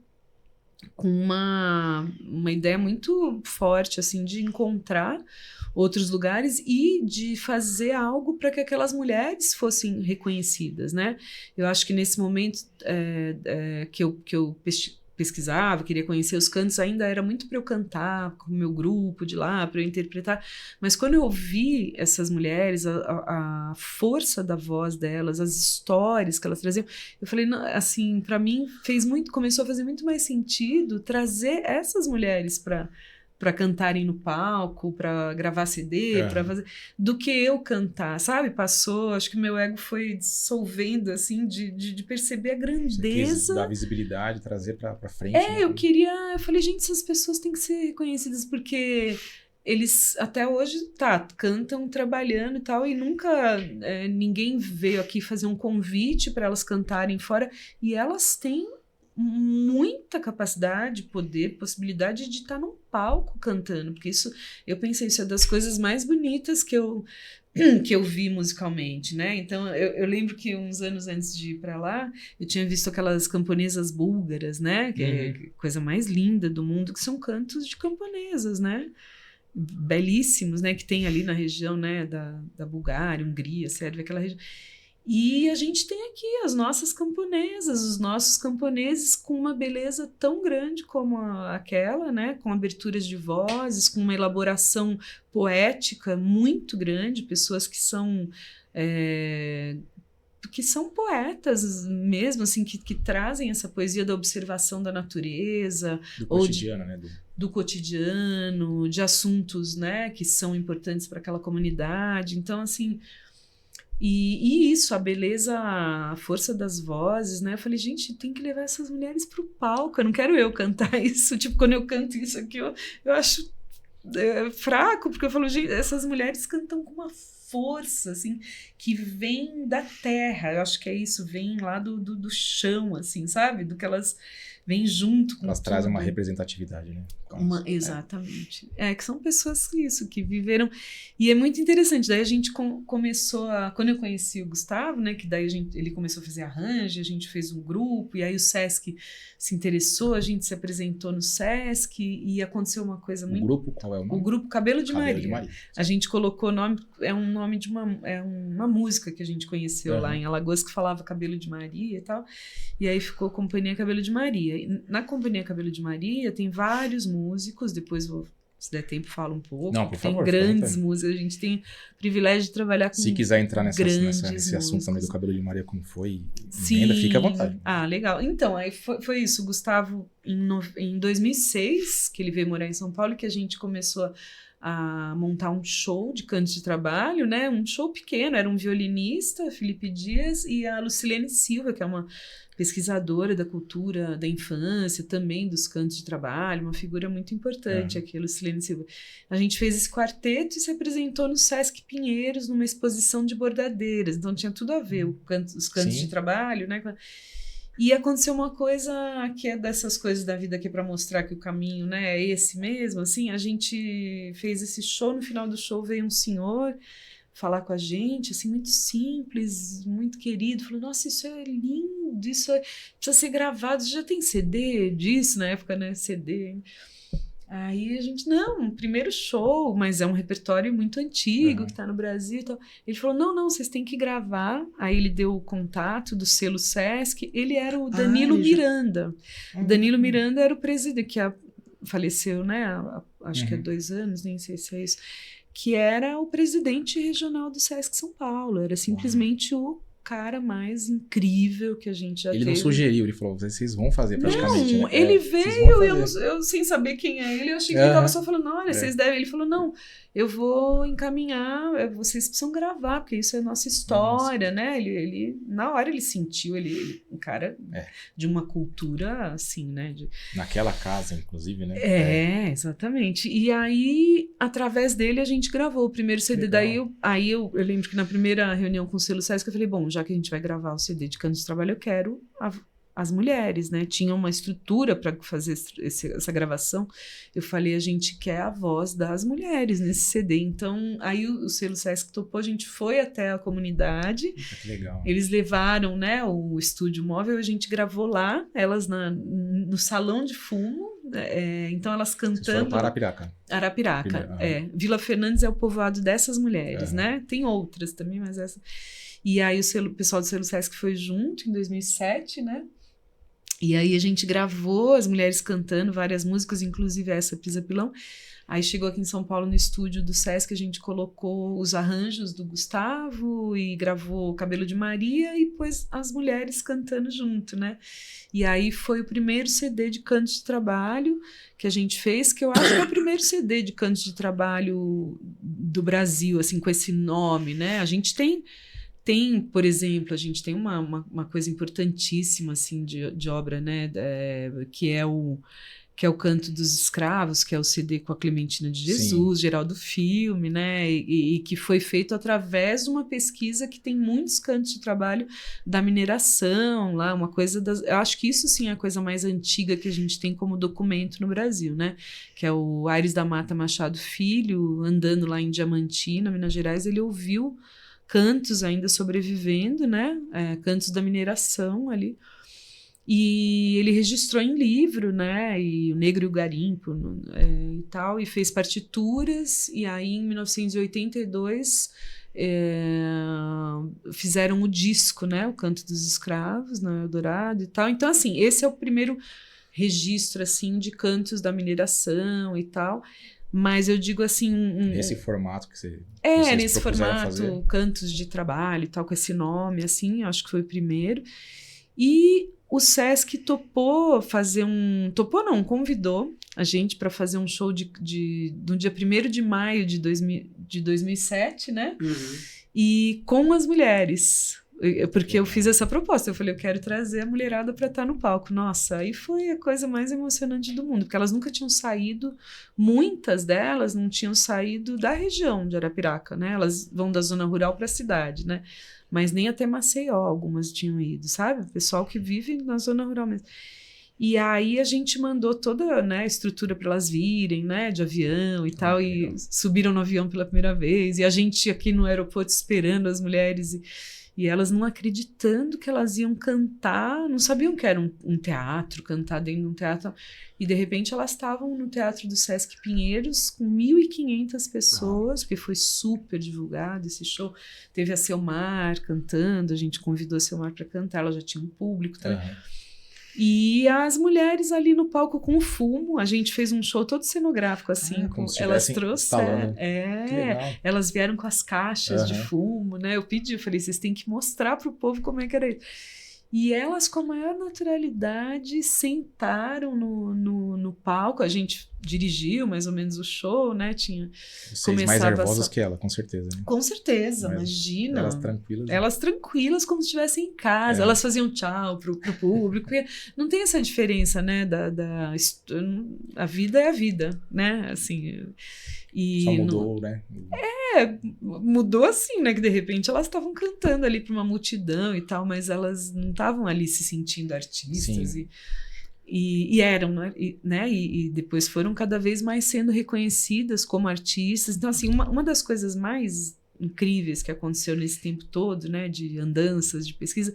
com uma ideia muito forte, assim, de encontrar outros lugares e de fazer algo para que aquelas mulheres fossem reconhecidas, né? Eu acho que nesse momento que eu pesquisava, queria conhecer os cantos, ainda era muito para eu cantar com o meu grupo de lá, para eu interpretar, mas quando eu ouvi essas mulheres, a força da voz delas, as histórias que elas traziam, eu falei, não, assim, para mim começou a fazer muito mais sentido trazer essas mulheres para cantarem no palco, para gravar CD, para fazer, do que eu cantar, sabe? Passou, acho que meu ego foi dissolvendo, assim, de perceber a grandeza. Você quis dar visibilidade, trazer para frente. Né? Eu falei, gente, essas pessoas têm que ser reconhecidas, porque eles até hoje, cantam, trabalhando e tal, e nunca ninguém veio aqui fazer um convite para elas cantarem fora, e elas têm muita capacidade, poder, possibilidade de estar num palco cantando, porque isso, eu pensei, isso é das coisas mais bonitas que eu vi musicalmente, né? Então, eu lembro que uns anos antes de ir para lá, eu tinha visto aquelas camponesas búlgaras, né? Que é a coisa mais linda do mundo, que são cantos de camponesas, né? Belíssimos, né? Que tem ali na região, né? Da Bulgária, Hungria, Sérvia, aquela região. E a gente tem aqui as nossas camponesas, os nossos camponeses com uma beleza tão grande como aquela, né? Com aberturas de vozes, com uma elaboração poética muito grande, pessoas que são poetas mesmo, assim, que trazem essa poesia da observação da natureza. Do cotidiano, né? Do cotidiano, de assuntos, né? Que são importantes para aquela comunidade. Então, assim... E isso, a beleza, a força das vozes, né? Eu falei, gente, tem que levar essas mulheres pro palco. Eu não quero eu cantar isso. Tipo, quando eu canto isso aqui, eu acho fraco, porque eu falo, gente, essas mulheres cantam com uma força, assim, que vem da terra. Eu acho que é isso, vem lá do chão, assim, sabe? Do que elas vêm junto com elas tudo. trazem uma representatividade, né? Exatamente. Que são pessoas que viveram. E é muito interessante. Daí a gente começou quando eu conheci o Gustavo, né? Que daí ele começou a fazer arranjo, a gente fez um grupo, e aí o Sesc se interessou, a gente se apresentou no Sesc, e aconteceu uma coisa muito... O grupo, qual é o nome? O grupo Cabelo de Maria. De Maria. A gente colocou o nome, um nome de uma música que a gente conheceu lá em Alagoas, que falava Cabelo de Maria e tal. E aí ficou Companhia Cabelo de Maria. E na Companhia Cabelo de Maria tem vários músicos, depois vou Se der tempo, falo um pouco. Não, por favor, tem grandes fica à músicas, a gente tem o privilégio de trabalhar com Se quiser entrar nesse grandes assunto também do músicos. Cabelo de Maria, como foi, Sim. emenda, fica à vontade. Ah, legal. Então, aí foi isso. O Gustavo, em 2006, que ele veio morar em São Paulo, que a gente começou a montar um show de canto de trabalho, né? Um show pequeno. Era um violinista, Felipe Dias, e a Lucilene Silva, que é uma pesquisadora da cultura da infância, também dos cantos de trabalho, uma figura muito importante aqui, a Lucilene Silva. A gente fez esse quarteto e se apresentou no Sesc Pinheiros, numa exposição de bordadeiras, então tinha tudo a ver, os cantos de trabalho, né? E aconteceu uma coisa que é dessas coisas da vida que é para mostrar que o caminho, né, é esse mesmo, assim, a gente fez esse show, no final do show veio um senhor falar com a gente, assim, muito simples, muito querido, falou, nossa, isso é lindo, isso precisa ser gravado, já tem CD disso na época, né, CD. Aí a gente, não, primeiro show, mas é um repertório muito antigo, que tá no Brasil e tal. Ele falou, não, vocês têm que gravar. Aí ele deu o contato do selo Sesc, ele era o Danilo Miranda. O Danilo Miranda era o presidente, que faleceu, né, acho que há 2 anos, nem sei se é isso, que era o presidente regional do Sesc São Paulo, era simplesmente o cara mais incrível que a gente já teve. Ele não sugeriu, ele falou, vocês vão fazer praticamente. Não, né? ele veio, eu sem saber quem é ele, eu achei que ele tava só falando, olha, vocês devem. Ele falou, não, eu vou encaminhar, vocês precisam gravar, porque isso é nossa história, né? Ele na hora ele sentiu, ele um cara de uma cultura assim, né? Naquela casa, inclusive, né? Exatamente. E aí, através dele, a gente gravou o primeiro CD. Legal. Daí eu lembro que na primeira reunião com o selo Sesc, eu falei, bom, já que a gente vai gravar o CD de canto de trabalho, eu quero as mulheres, né? Tinha uma estrutura para fazer essa gravação. Eu falei, a gente quer a voz das mulheres nesse CD. Então, aí o selo Sesc topou, a gente foi até a comunidade. Que legal. Eles levaram, né, o estúdio móvel, a gente gravou lá, elas no salão de fumo. Então, elas cantando... Para Arapiraca. Arapiraca, Vila Fernandes é o povoado dessas mulheres, né? Tem outras também, mas essa... E aí o pessoal do selo Sesc foi junto em 2007, né? E aí a gente gravou as mulheres cantando várias músicas, inclusive essa Pisa Pilão. Aí chegou aqui em São Paulo no estúdio do Sesc, a gente colocou os arranjos do Gustavo e gravou Cabelo de Maria e pôs as mulheres cantando junto, né? E aí foi o primeiro CD de canto de trabalho que a gente fez, que eu acho que é o primeiro CD de canto de trabalho do Brasil, assim, com esse nome, né? A gente tem, por exemplo, a gente tem uma coisa importantíssima, assim, de obra, né? Que é o Canto dos Escravos, que é o CD com a Clementina de Jesus, Geraldo Filme, né? E que foi feito através de uma pesquisa que tem muitos cantos de trabalho da mineração, lá, uma coisa eu acho que isso sim é a coisa mais antiga que a gente tem como documento no Brasil, né? Que é o Aires da Mata Machado Filho, andando lá em Diamantina, Minas Gerais, ele ouviu cantos ainda sobrevivendo, né? Cantos da mineração ali. E ele registrou em livro, né? E o Negro e o Garimpo e tal, e fez partituras. E aí, em 1982, fizeram o disco, né? O Canto dos Escravos, no Eldorado e tal. Então, assim, esse é o primeiro registro, assim, de cantos da mineração e tal. Mas eu digo assim... Nesse formato que você... nesse formato, fazer. Cantos de trabalho e tal, com esse nome, assim, acho que foi o primeiro. E o Sesc topou fazer convidou a gente para fazer um show no dia 1º de maio de 2007, né? E com as mulheres. Porque eu fiz essa proposta, eu falei, eu quero trazer a mulherada para estar no palco. Nossa, aí foi a coisa mais emocionante do mundo, porque elas nunca tinham saído, muitas delas não tinham saído da região de Arapiraca, né? Elas vão da zona rural para a cidade, né? Mas nem até Maceió algumas tinham ido, sabe? O pessoal que vive na zona rural mesmo. E aí a gente mandou toda, né, a estrutura para elas virem, né, de avião e tal, e subiram no avião pela primeira vez, e a gente aqui no aeroporto esperando as mulheres... E elas não acreditando que elas iam cantar, não sabiam que era um teatro, cantar dentro de um teatro. E, de repente, elas estavam no Teatro do Sesc Pinheiros com 1.500 pessoas, porque foi super divulgado esse show. Teve a Selmar cantando, a gente convidou a Selmar para cantar, ela já tinha um público. Tá? E as mulheres ali no palco com o fumo, a gente fez um show todo cenográfico, assim, Como se elas estivessem trouxeram. instalando. Que legal. Elas vieram com as caixas de Aham. fumo, né? Eu pedi, eu falei, vocês têm que mostrar pro povo como é que era isso. E elas, com a maior naturalidade, sentaram no palco. A gente dirigiu mais ou menos o show, né? Vocês mais Começava nervosas só- que ela, com certeza, né? Com certeza, Mas imagina. Elas tranquilas. Elas tranquilas, como se estivessem em casa. É. Elas faziam tchau pro público. E não tem essa diferença, né? A vida é a vida, né? Assim, e Só não- mudou, né? mudou assim, né? Que de repente elas estavam cantando ali para uma multidão e tal, mas elas não estavam ali se sentindo artistas. Sim. E eram, né? E depois foram cada vez mais sendo reconhecidas como artistas. Então, assim, uma das coisas mais incríveis que aconteceu nesse tempo todo, né? De andanças, de pesquisa,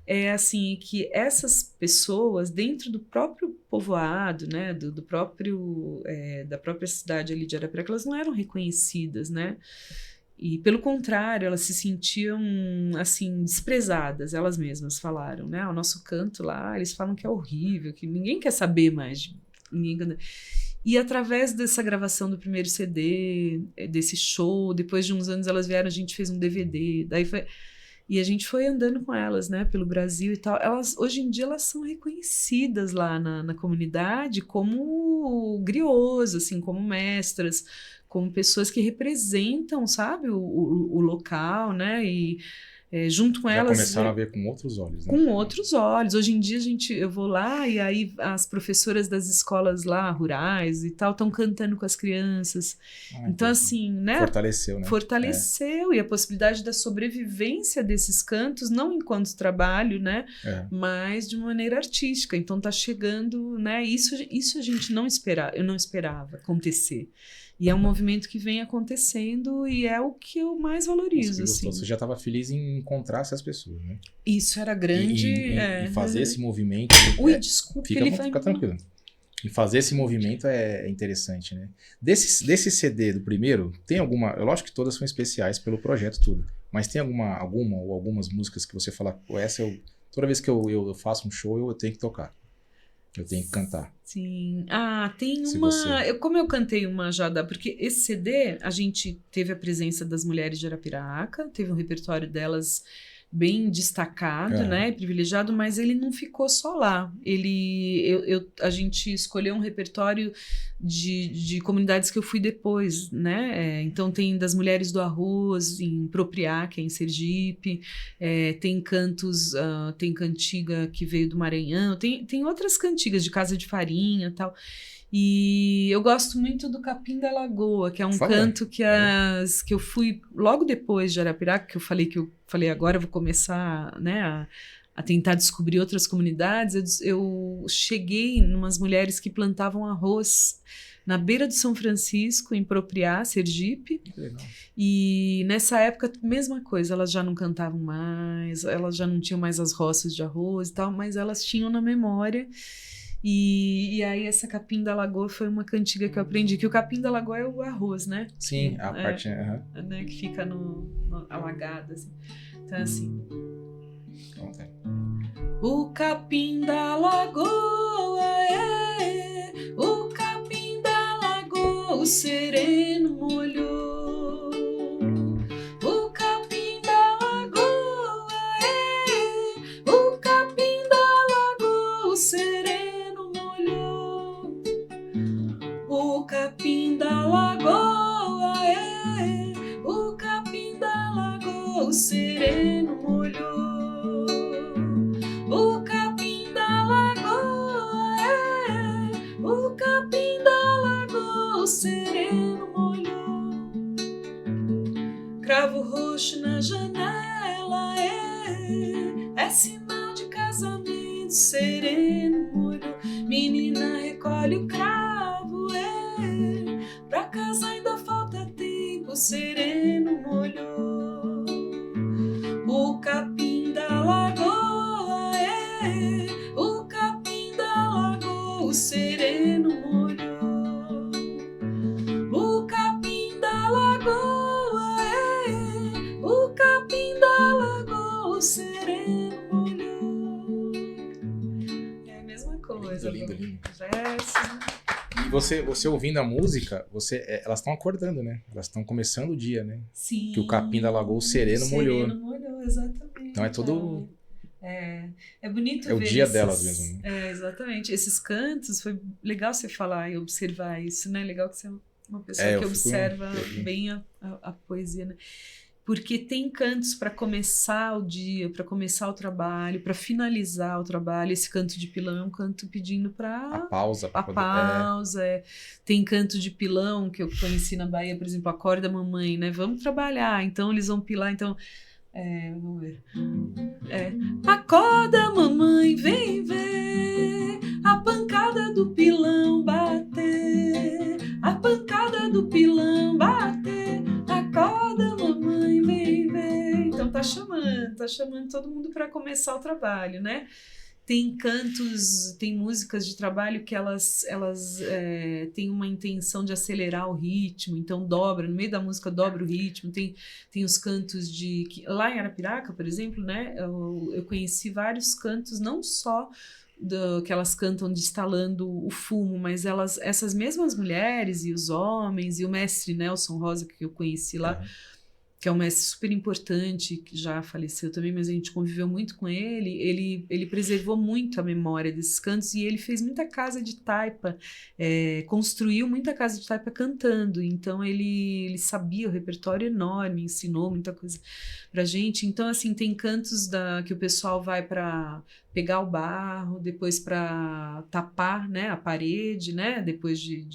é assim que essas pessoas dentro do próprio povoado, né, do próprio da própria cidade ali de Arapiraca, elas não eram reconhecidas, né? E pelo contrário, elas se sentiam assim desprezadas, elas mesmas falaram, né? O nosso canto lá, eles falam que é horrível, que ninguém quer saber mais de ninguém. E através dessa gravação do primeiro CD, desse show, depois de uns anos elas vieram, a gente fez um DVD, daí foi. E a gente foi andando com elas, né, pelo Brasil e tal. Elas, hoje em dia, elas são reconhecidas lá na comunidade como griots, assim, como mestras, como pessoas que representam, sabe, o local, né, e junto com Já elas... começaram a ver com outros olhos, né? Com outros olhos. Hoje em dia eu vou lá e aí as professoras das escolas lá rurais e tal estão cantando com as crianças. Então, assim, né? Fortaleceu, né? Fortaleceu. E a possibilidade da sobrevivência desses cantos, não enquanto trabalho, né? Mas de maneira artística. Então tá chegando, né? Isso a gente não esperava, eu não esperava acontecer. E é um movimento que vem acontecendo e é o que eu mais valorizo. Nossa, assim. Você já estava feliz em encontrar essas pessoas, né? Isso era grande. E fazer esse movimento. Ui, desculpa, Fica tranquilo. E fazer esse movimento é interessante, né? Desse CD do primeiro, tem alguma. Eu acho que todas são especiais pelo projeto, tudo. Mas tem alguma ou algumas músicas que você fala, pô, toda vez que eu faço um show, eu tenho que tocar. Eu tenho que cantar. Sim. Ah, tem Se uma... você- Como eu cantei uma já porque esse CD, a gente teve a presença das mulheres de Arapiraca, teve um repertório delas bem destacado, né, privilegiado, mas ele não ficou só lá. A gente escolheu um repertório de comunidades que eu fui depois, né? Então tem das Mulheres do Arroz em Propriá, que é em Sergipe, tem cantos, tem cantiga que veio do Maranhão, tem outras cantigas de Casa de Farinha e tal. E eu gosto muito do Capim da Lagoa, que é um canto que eu fui logo depois de Arapiraca, que eu falei agora eu vou começar, né, a tentar descobrir outras comunidades. Eu cheguei em umas mulheres que plantavam arroz na beira do São Francisco, em Propriá, Sergipe. Que legal. E nessa época, mesma coisa, elas já não cantavam mais, elas já não tinham mais as roças de arroz e tal, mas elas tinham na memória. E aí essa Capim da Lagoa foi uma cantiga que eu aprendi, que o Capim da Lagoa é o arroz, né? Sim, a parte... né, que fica no alagado, assim. Então, assim... O capim da lagoa o capim da lagoa, o sereno molhou. O capim da lagoa o capim da lagoa, o sereno molhou. O capim da lagoa o capim da lagoa, o sereno molhou. O capim da lagoa o capim da lagoa, o sereno molhou. Cravo roxo na janela é sinal de casamento, sereno molhou. Menina recolhe o cravo pra casa ainda falta tempo, sereno molhou. O capim da lagoa o capim da lagoa, o sereno molhou. O capim da lagoa o capim da lagoa, o sereno molhou. E você ouvindo a música, elas estão acordando, né? Elas estão começando o dia, né? Sim. Que o capim da lagoa, o sereno molhou. O sereno molhou, exatamente. Então é todo... É bonito É o ver dia esses, delas mesmo, né? Exatamente. Esses cantos, foi legal você falar e observar isso, né? Legal que você é uma pessoa que eu observa bem a poesia, né? Porque tem cantos para começar o dia, para começar o trabalho, para finalizar o trabalho. Esse canto de pilão é um canto pedindo para... A pausa. A pausa, Tem canto de pilão que eu conheci na Bahia, por exemplo, acorda mamãe, né? Vamos trabalhar. Então eles vão pilar, então... vamos ver. Acorda mamãe, vem ver a pancada do pilão bater. A pancada do pilão bater. Acorda mamãe, vem ver. Então tá chamando todo mundo para começar o trabalho, né? Tem cantos, tem músicas de trabalho que elas têm uma intenção de acelerar o ritmo, então no meio da música dobra o ritmo. Tem os cantos lá em Arapiraca, por exemplo, né? Eu conheci vários cantos, não só que elas cantam destalando o fumo, mas essas mesmas mulheres e os homens, e o mestre Nelson Rosa, que eu conheci lá, que é um mestre super importante, que já faleceu também, mas a gente conviveu muito com ele. Ele preservou muito a memória desses cantos e ele fez muita casa de taipa, construiu muita casa de taipa cantando. Então ele sabia o repertório enorme, ensinou muita coisa pra gente. Então, assim, tem cantos que o pessoal vai para pegar o barro, depois para tapar, né, a parede, né, depois de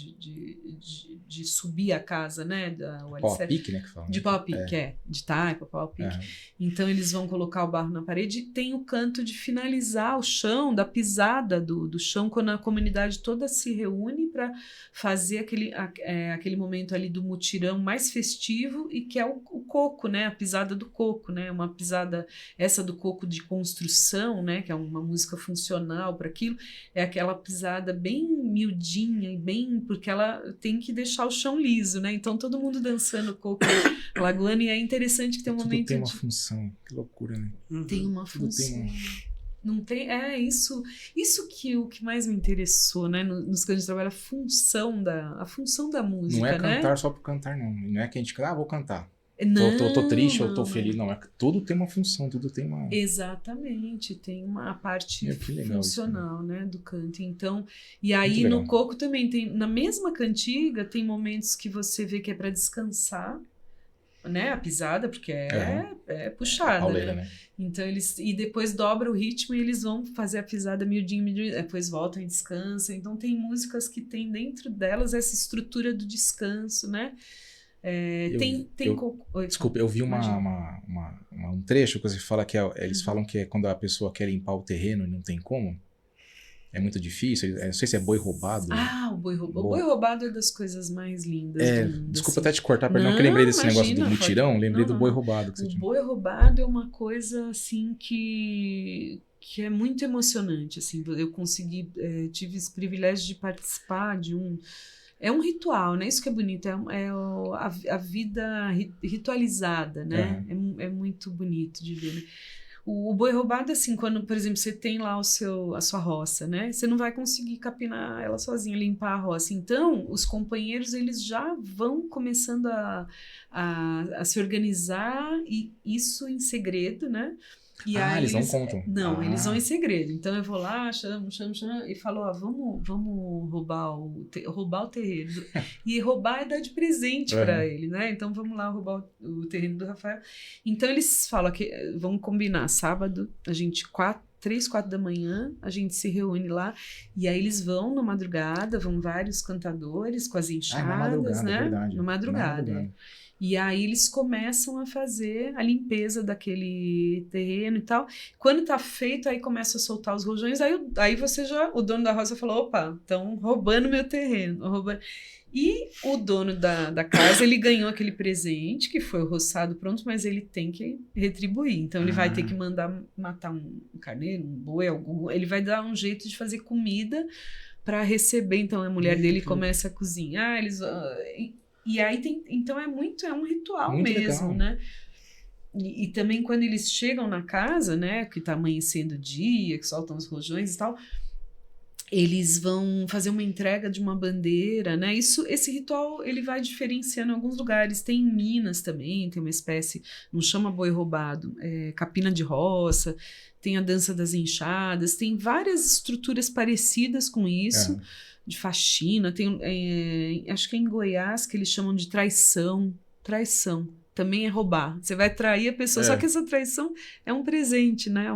subir a casa, né, o pau-a-pique, né, que fala. De pau-a-pique, de taipa, pau-a-pique. Então eles vão colocar o barro na parede e tem o canto de finalizar o chão, da pisada do chão, quando a comunidade toda se reúne para fazer aquele momento ali do mutirão mais festivo, e que é o coco, né, a pisada do coco, né, uma pisada, essa do coco de construção, né, que é uma música funcional para aquilo, é aquela pisada bem miudinha e bem, porque ela tem que deixar o chão liso, né? Então todo mundo dançando coco lagoano, e é interessante que tem um tudo momento tem uma função, que loucura, né? Tem uma função. Não tem, isso que o que mais me interessou, né, nos cantos de trabalho, a função da música, não é né? cantar só por cantar, não é que a gente vou cantar. Não, tô triste, ou tô feliz, não. Tudo tem uma função, tudo tem uma... Exatamente, tem uma parte funcional, isso, né, do canto. Então, e aí no coco também tem, na mesma cantiga, tem momentos que você vê que é para descansar, né, a pisada, porque é puxada, pauleira, né? Então e depois dobra o ritmo e eles vão fazer a pisada miudinho, depois voltam e descansam. Então tem músicas que tem dentro delas essa estrutura do descanso, né? Desculpa, eu vi um trecho que você fala que eles falam que é quando a pessoa quer limpar o terreno e não tem como. É muito difícil. Não sei se é boi roubado. O boi roubado. O boi roubado é das coisas mais lindas do mundo. Desculpa assim. até te cortar, perdão, que eu lembrei desse negócio do mutirão, lembrei do boi roubado. O boi roubado é uma coisa assim que é muito emocionante. Assim, eu tive esse privilégio de participar de um... É um ritual, né? Isso que é bonito, a vida ritualizada, né? É muito bonito de ver, né? O boi roubado, assim, quando, por exemplo, você tem lá a sua roça, né? Você não vai conseguir capinar ela sozinha, limpar a roça. Então, os companheiros, eles já vão começando a se organizar, e isso em segredo, né? E aí eles não contam. Não, eles vão em segredo. Então eu vou lá, chamo e falo, vamos roubar o terreno. E roubar é dar de presente para ele, né? Então vamos lá roubar o terreno do Rafael. Então eles falam que vamos combinar sábado, a gente 3, 4 da manhã, a gente se reúne lá, e aí eles vão na madrugada, vão vários cantadores com as enxadas, né? Na madrugada. E aí eles começam a fazer a limpeza daquele terreno e tal. Quando tá feito, aí começa a soltar os rojões. Aí o dono da roça falou, opa, estão roubando meu terreno. E o dono da casa, ele ganhou aquele presente, que foi o roçado pronto, mas ele tem que retribuir. Então ele vai ter que mandar matar um carneiro, um boi, ele vai dar um jeito de fazer comida para receber. Então a mulher dele começa a cozinhar, e aí então é um ritual muito mesmo, legal. Né? E também quando eles chegam na casa, né, que tá amanhecendo o dia, que soltam os rojões e tal, eles vão fazer uma entrega de uma bandeira, né? Esse ritual ele vai diferenciando em alguns lugares. Tem em Minas também, tem uma espécie, não chama boi roubado, é capina de roça, tem a dança das enxadas, tem várias estruturas parecidas com isso, de faxina. Tem, acho que é em Goiás que eles chamam de traição. Traição também é roubar. Você vai trair a pessoa, só que essa traição é um presente, né?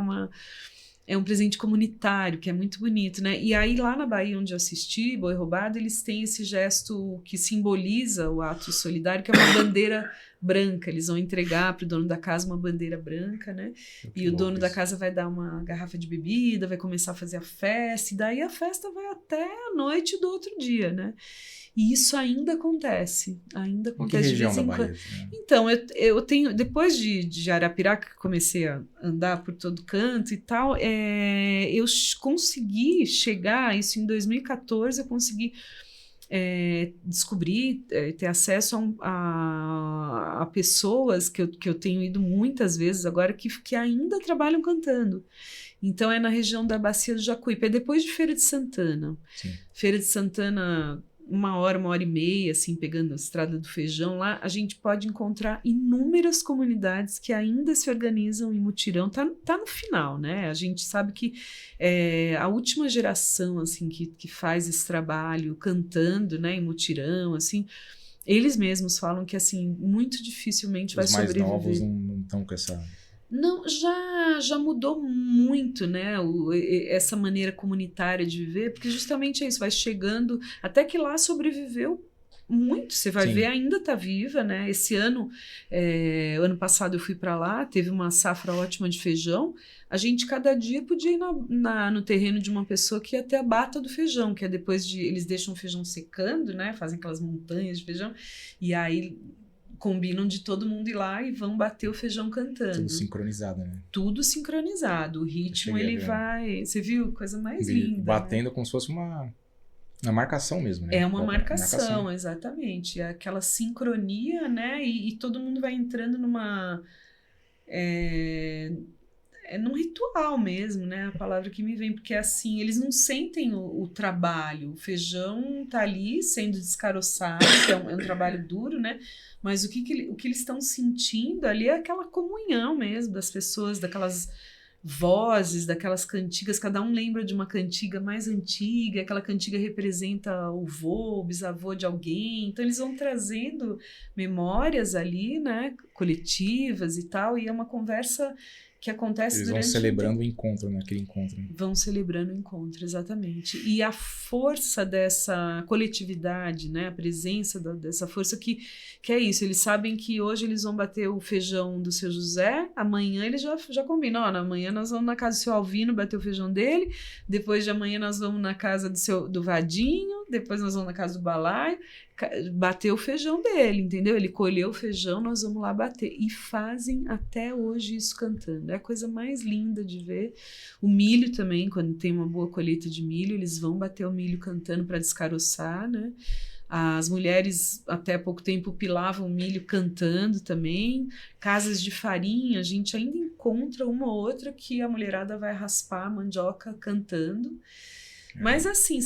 É um presente comunitário, que é muito bonito, né? E aí, lá na Bahia, onde eu assisti, Boi Roubado, eles têm esse gesto que simboliza o ato solidário, que é uma bandeira branca. Eles vão entregar para o dono da casa uma bandeira branca, né? E o dono da casa vai dar uma garrafa de bebida, vai começar a fazer a festa, e daí a festa vai até a noite do outro dia, né? E isso ainda acontece. Ainda acontece. Em que região de vez da em Bahia? quando. Então, eu tenho. Depois de Arapiraca, que comecei a andar por todo canto e tal, eu consegui chegar, isso em 2014, eu consegui descobrir, ter acesso a pessoas que eu tenho ido muitas vezes agora que ainda trabalham cantando. Então, é na região da Bacia do Jacuípe, é depois de Feira de Santana. Sim. Feira de Santana, 1 hora e meia, assim, pegando a Estrada do Feijão, lá a gente pode encontrar inúmeras comunidades que ainda se organizam em mutirão. Tá no final, né? A gente sabe que a última geração, assim, que faz esse trabalho cantando, né, em mutirão, assim, eles mesmos falam que, assim, muito dificilmente vai sobreviver. Os mais novos não estão com essa... Não, já mudou muito, né, essa maneira comunitária de viver, porque justamente é isso, vai chegando, até que lá sobreviveu muito, você vai ver, ainda está viva, né, esse ano, ano passado eu fui para lá, teve uma safra ótima de feijão, a gente cada dia podia ir no terreno de uma pessoa que ia até a bata do feijão, que é depois eles deixam o feijão secando, né, fazem aquelas montanhas de feijão, e aí combinam de todo mundo ir lá e vão bater o feijão cantando. Tudo sincronizado, né? Tudo sincronizado. O ritmo, ele vai... Você viu? Coisa mais linda. Batendo, né? como se fosse uma marcação mesmo, né? É uma marcação, exatamente. É aquela sincronia, né? E todo mundo vai entrando numa... num ritual mesmo, né? A palavra que me vem, porque assim, eles não sentem o trabalho. O feijão tá ali sendo descaroçado, que é um trabalho duro, né? Mas o que eles estão sentindo ali é aquela comunhão mesmo das pessoas, daquelas vozes, daquelas cantigas, cada um lembra de uma cantiga mais antiga, aquela cantiga representa o vô, o bisavô de alguém, então eles vão trazendo memórias ali, né, coletivas e tal, e é uma conversa que acontece Eles durante... vão celebrando o encontro, né? Aquele encontro. Vão celebrando o encontro, exatamente. E a força dessa coletividade, né? A presença dessa força que é isso. Eles sabem que hoje eles vão bater o feijão do seu José, amanhã eles já combinam. Ó, amanhã nós vamos na casa do seu Alvino bater o feijão dele, depois de amanhã nós vamos na casa do Vadinho, depois nós vamos na casa do Balaio, bater o feijão dele, entendeu? Ele colheu o feijão, nós vamos lá bater. E fazem até hoje isso cantando. É a coisa mais linda de ver. O milho também, quando tem uma boa colheita de milho, eles vão bater o milho cantando para descaroçar, né? As mulheres até pouco tempo pilavam milho cantando também. Casas de farinha, a gente ainda encontra uma ou outra que a mulherada vai raspar a mandioca cantando. Mas assim,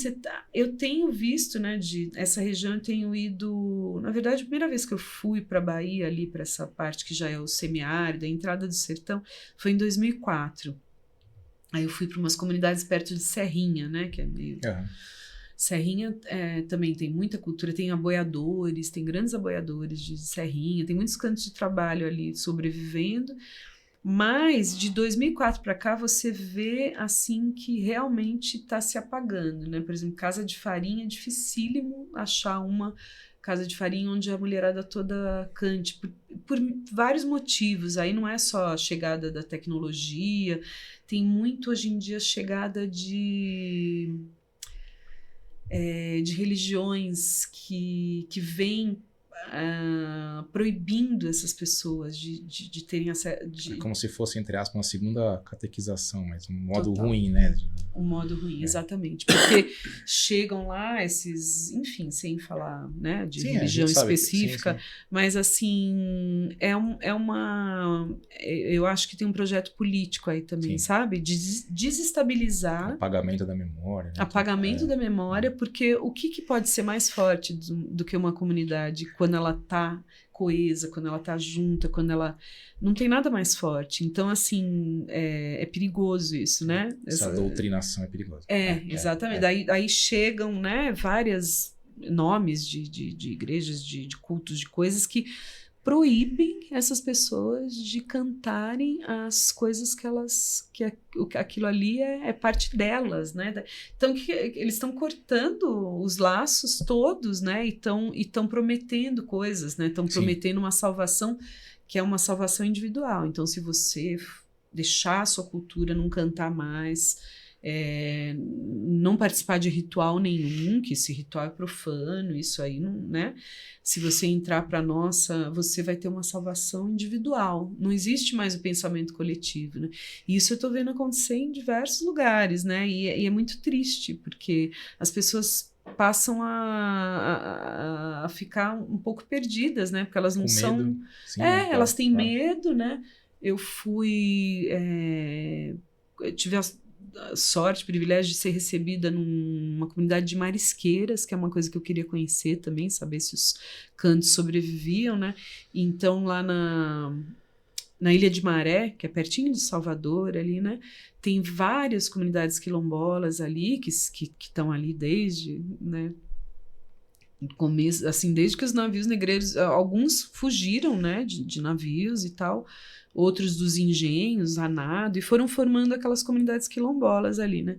eu tenho visto, né, essa região eu tenho ido, na verdade a primeira vez que eu fui para Bahia, ali para essa parte que já é o semiárido, a entrada do sertão, foi em 2004. Aí eu fui para umas comunidades perto de Serrinha, né, que é meio... Serrinha também tem muita cultura, tem aboiadores, tem grandes aboiadores de Serrinha, tem muitos cantos de trabalho ali sobrevivendo. Mas de 2004 para cá você vê assim que realmente está se apagando, né? Por exemplo, casa de farinha é dificílimo achar uma casa de farinha onde a mulherada toda cante, por vários motivos. Aí não é só a chegada da tecnologia, tem muito hoje em dia chegada de religiões que vêm proibindo essas pessoas de terem acesso. É como se fosse, entre aspas, uma segunda catequização, mas um modo Total. ruim, né? Um modo ruim, exatamente. Porque chegam lá esses, enfim, sem falar, né, de Sim, religião a gente sabe, específica, sim. mas assim, eu acho que tem um projeto político aí também, Sim. sabe? De desestabilizar. Apagamento da memória. Né? Apagamento da memória, porque o que pode ser mais forte do que uma comunidade quando ela tá coesa, quando ela tá junta, quando ela... Não tem nada mais forte. Então, assim, é perigoso isso, né? Essa doutrinação é perigosa. Exatamente. Daí chegam, né, vários nomes de igrejas, de cultos, de coisas que proíbem essas pessoas de cantarem as coisas que aquilo ali é parte delas, né? Então eles estão cortando os laços todos, né? E estão prometendo coisas, né? Estão prometendo uma salvação que é uma salvação individual. Então, se você deixar a sua cultura, não cantar mais, não participar de ritual nenhum, que esse ritual é profano, isso aí não, né? Se você entrar para a nossa, você vai ter uma salvação individual. Não existe mais o pensamento coletivo, né? E isso eu estou vendo acontecer em diversos lugares, né? E é muito triste, porque as pessoas passam a ficar um pouco perdidas, né? Porque elas não são... Medo. Sim, elas têm claro. medo, né? Eu tive a sorte, privilégio de ser recebida numa comunidade de marisqueiras, que é uma coisa que eu queria conhecer também, saber se os cantos sobreviviam, né? Então, lá na Ilha de Maré, que é pertinho de Salvador, ali, né? Tem várias comunidades quilombolas ali, que estão ali desde, né? Começo, assim, desde que os navios negreiros, alguns fugiram, né? De navios e tal, outros dos engenhos, a nado, e foram formando aquelas comunidades quilombolas ali, né?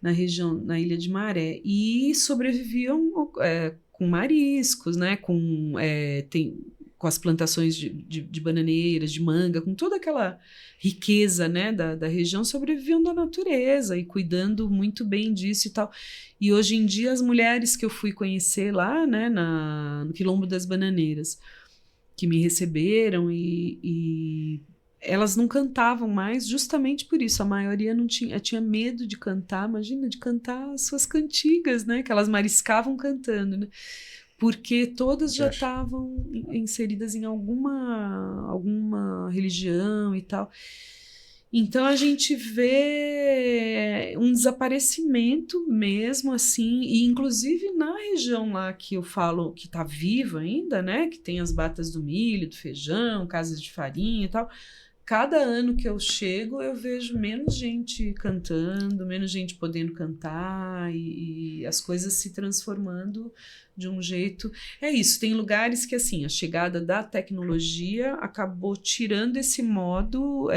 Na região, na Ilha de Maré. E sobreviviam com mariscos, né? Com as plantações de bananeiras, de manga, com toda aquela riqueza, né, da região, sobreviviam da natureza e cuidando muito bem disso e tal. E hoje em dia as mulheres que eu fui conhecer lá, né, no Quilombo das Bananeiras, que me receberam e elas não cantavam mais justamente por isso. A maioria tinha medo de cantar, imagina, de cantar as suas cantigas, né, que elas mariscavam cantando, né? Porque todas já estavam inseridas em alguma religião e tal. Então a gente vê um desaparecimento mesmo, assim, e inclusive na região lá que eu falo que está viva ainda, né? Que tem as batas do milho, do feijão, casas de farinha e tal. Cada ano que eu chego, eu vejo menos gente cantando, menos gente podendo cantar e as coisas se transformando de um jeito... É isso, tem lugares que, assim, a chegada da tecnologia acabou tirando esse modo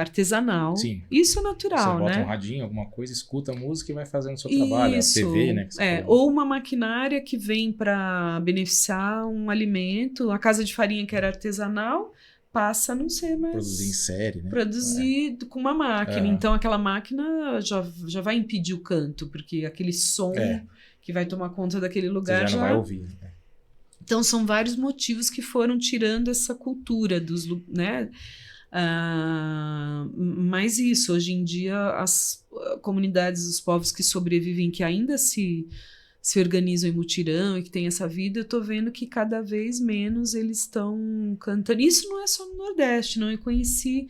artesanal. Sim. Isso é natural, você bota né? um radinho, alguma coisa, escuta a música e vai fazendo o seu trabalho. A TV, né? Ou uma maquinária que vem para beneficiar um alimento. A casa de farinha que era artesanal passa a não ser mais... Produzir em série, né? Produzido com uma máquina. Então, aquela máquina já vai impedir o canto, porque aquele som que vai tomar conta daquele lugar você já não vai ouvir. Né? Então, são vários motivos que foram tirando essa cultura dos... né? Mas isso, hoje em dia, as comunidades, os povos que sobrevivem, que ainda se organizam em mutirão e que tem essa vida, eu tô vendo que cada vez menos eles estão cantando. Isso não é só no Nordeste, não. Eu conheci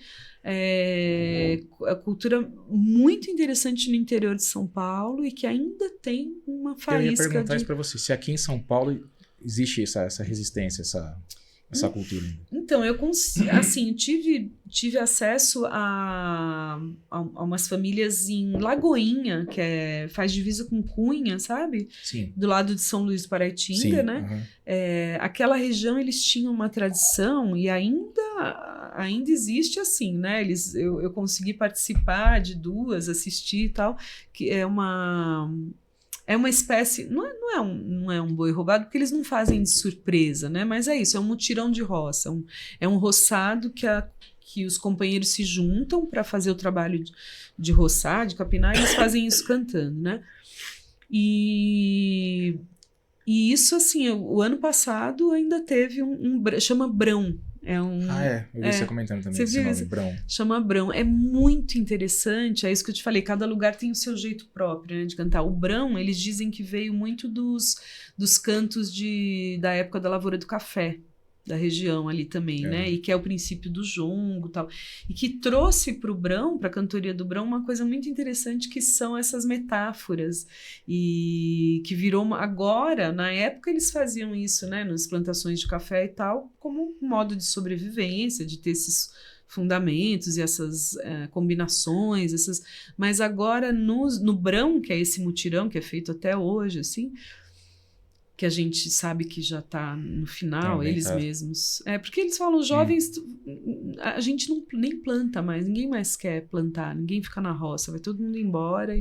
a cultura muito interessante no interior de São Paulo e que ainda tem uma faísca. Eu ia perguntar isso para você, se aqui em São Paulo existe essa resistência, essa cultura. Então, eu assim, tive acesso a umas famílias em Lagoinha, que faz divisa com Cunha, sabe? Sim. Do lado de São Luís do Paraitinga, sim, né? Aquela região, eles tinham uma tradição e ainda existe assim, né? Eu consegui participar de duas, assistir e tal, que é uma espécie, não é um boi roubado, porque eles não fazem de surpresa, né? Mas é isso, é um mutirão de roça, é um roçado que os companheiros se juntam para fazer o trabalho de roçar, de capinar, e eles fazem isso cantando, né? E E isso, assim, o ano passado ainda teve chama Brão. Eu vi você comentando também esse nome, Brão. Chama Brão. É muito interessante, é isso que eu te falei, cada lugar tem o seu jeito próprio, né, de cantar. O Brão, eles dizem que veio muito dos cantos da época da lavoura do café, da região ali também, né, e que é o princípio do jongo e tal, e que trouxe para o Brão, para a cantoria do Brão, uma coisa muito interessante, que são essas metáforas, e que virou agora, na época eles faziam isso, né, nas plantações de café e tal, como um modo de sobrevivência, de ter esses fundamentos e essas combinações, mas agora no Brão, que é esse mutirão que é feito até hoje, assim, que a gente sabe que já está no final, também eles mesmos. Porque eles falam, os jovens, a gente nem planta mais, ninguém mais quer plantar, ninguém fica na roça, vai todo mundo embora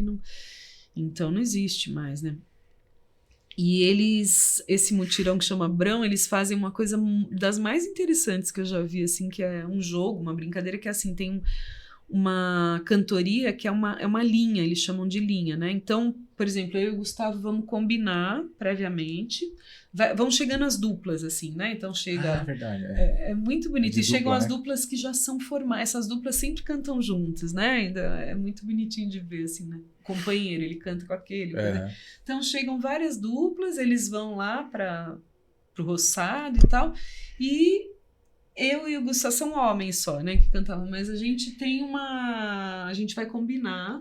então não existe mais, né? E esse mutirão que chama Brão, eles fazem uma coisa das mais interessantes que eu já vi, assim, que é um jogo, uma brincadeira que, assim, tem uma cantoria que é uma linha, eles chamam de linha, né? Então, por exemplo, eu e o Gustavo vamos combinar previamente, vão chegando as duplas, assim, né? Então chega... é verdade. É muito bonito. E chegam as né? duplas que já são formadas, essas duplas sempre cantam juntas, né? Ainda é muito bonitinho de ver, assim, né? O companheiro, ele canta com aquele. Então chegam várias duplas, eles vão lá pro roçado e tal, e eu e o Gustavo são homens só, né, que cantavam, mas a gente a gente vai combinar,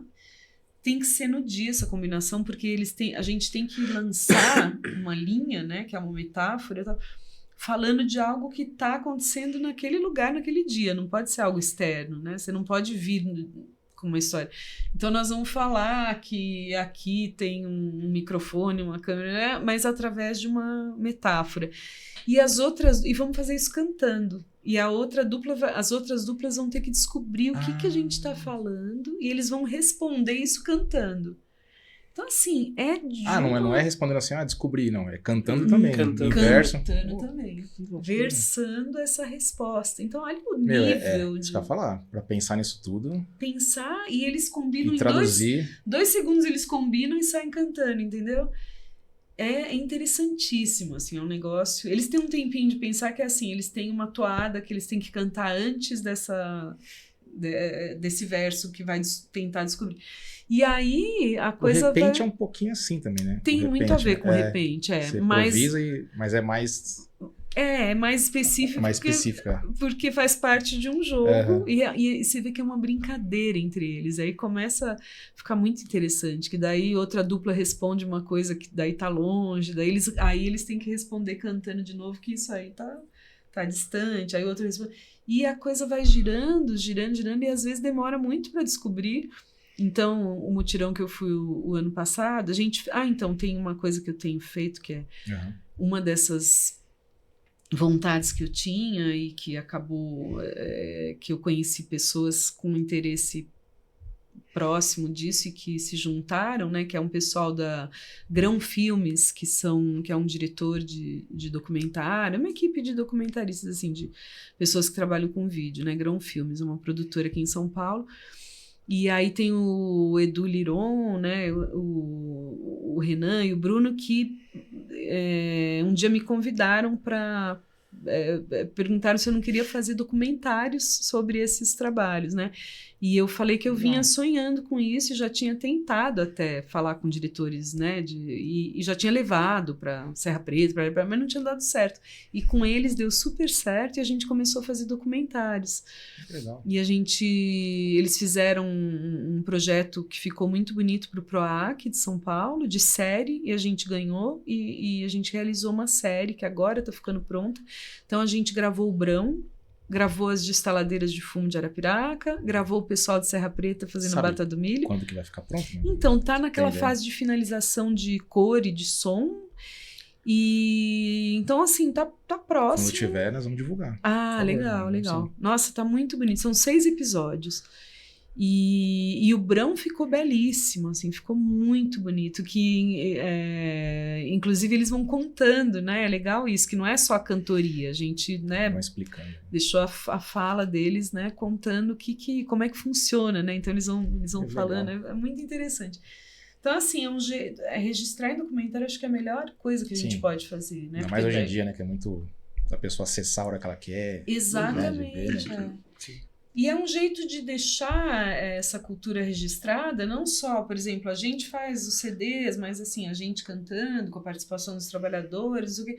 tem que ser no dia essa combinação, porque a gente tem que lançar uma linha, né, que é uma metáfora, tal, falando de algo que está acontecendo naquele lugar, naquele dia, não pode ser algo externo, né, você não pode vir com uma história. Então nós vamos falar que aqui tem um microfone, uma câmera, né, mas através de uma metáfora. E vamos fazer isso cantando. E as outras duplas vão ter que descobrir o que a gente está falando, e eles vão responder isso cantando. Então, assim, não é respondendo assim, descobri, não. É cantando também. Cantando também. Versando essa resposta. Então, olha o nível isso que eu ia falar. Pra pensar nisso tudo. Pensar, e eles combinam e traduzir. Em 2 segundos eles combinam e saem cantando, entendeu? É interessantíssimo, assim, é um negócio... Eles têm um tempinho de pensar que é assim, eles têm uma toada que eles têm que cantar antes desse verso que vai tentar descobrir. E aí a coisa o repente é um pouquinho assim também, né? Tem muito a ver com o repente, Você improvisa, mas é mais... É mais específico. Mais específica. Porque faz parte de um jogo, e você vê que é uma brincadeira entre eles. Aí começa a ficar muito interessante, que daí outra dupla responde uma coisa que daí tá longe, aí eles têm que responder cantando de novo, que isso aí tá distante, aí outro responde. E a coisa vai girando, e às vezes demora muito para descobrir. Então, o mutirão que eu fui o ano passado, a gente... então tem uma coisa que eu tenho feito, que é uma dessas vontades que eu tinha e que acabou, que eu conheci pessoas com interesse próximo disso e que se juntaram, né, que é um pessoal da Grão Filmes, que é um diretor de documentário, uma equipe de documentaristas, assim, de pessoas que trabalham com vídeo, né, Grão Filmes, uma produtora aqui em São Paulo. E aí tem o Edu Liron, né, o Renan e o Bruno, que um dia me convidaram para perguntaram se eu não queria fazer documentários sobre esses trabalhos, né? E eu falei que eu vinha sonhando com isso e já tinha tentado até falar com diretores, né? E já tinha levado para Serra Preta, mas não tinha dado certo. E com eles deu super certo e a gente começou a fazer documentários. Legal. E eles fizeram um projeto que ficou muito bonito para o PROAC de São Paulo, de série, e a gente ganhou e a gente realizou uma série que agora está ficando pronta. Então a gente gravou o Brão, gravou as destaladeiras de fumo de Arapiraca, gravou o pessoal de Serra Preta fazendo Bata do Milho. Quando que vai ficar pronto? Né? Então, tá naquela fase de finalização de cor e de som. E então, assim, tá próximo. Quando tiver, nós vamos divulgar. Legal. Nossa, tá muito bonito. São 6 episódios. E o Brão ficou belíssimo, assim, ficou muito bonito, que inclusive eles vão contando, né, é legal isso, que não é só a cantoria, a gente, né, explicando. Deixou a fala deles, né, contando como é que funciona, né, então eles vão falando, é muito interessante. Então, assim, registrar em documentário acho que é a melhor coisa que a gente Sim. pode fazer, né? Ainda Porque mais hoje em daí- dia, né? Que é muito da pessoa acessar a hora que ela quer. Exatamente. Né? Sim. E é um jeito de deixar essa cultura registrada, não só, por exemplo, a gente faz os CDs, mas assim, a gente cantando, com a participação dos trabalhadores, o que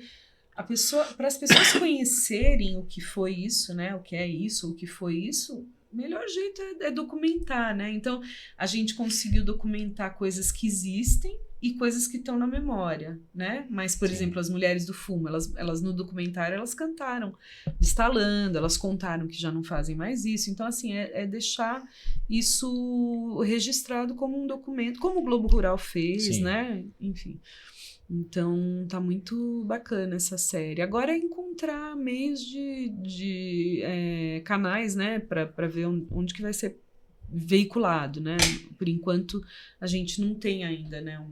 para as pessoas conhecerem o que foi isso, né? O que é isso, o que foi isso, o melhor jeito é documentar, né? Então, a gente conseguiu documentar coisas que existem e coisas que estão na memória, né? Mas, por Sim. exemplo, as mulheres do fumo, elas no documentário, elas cantaram destalando, elas contaram que já não fazem mais isso. Então, assim, é deixar isso registrado como um documento, como o Globo Rural fez, Sim. né? Enfim. Então, tá muito bacana essa série. Agora é encontrar meios de canais, né, para ver onde que vai ser veiculado, né? Por enquanto, a gente não tem ainda, né,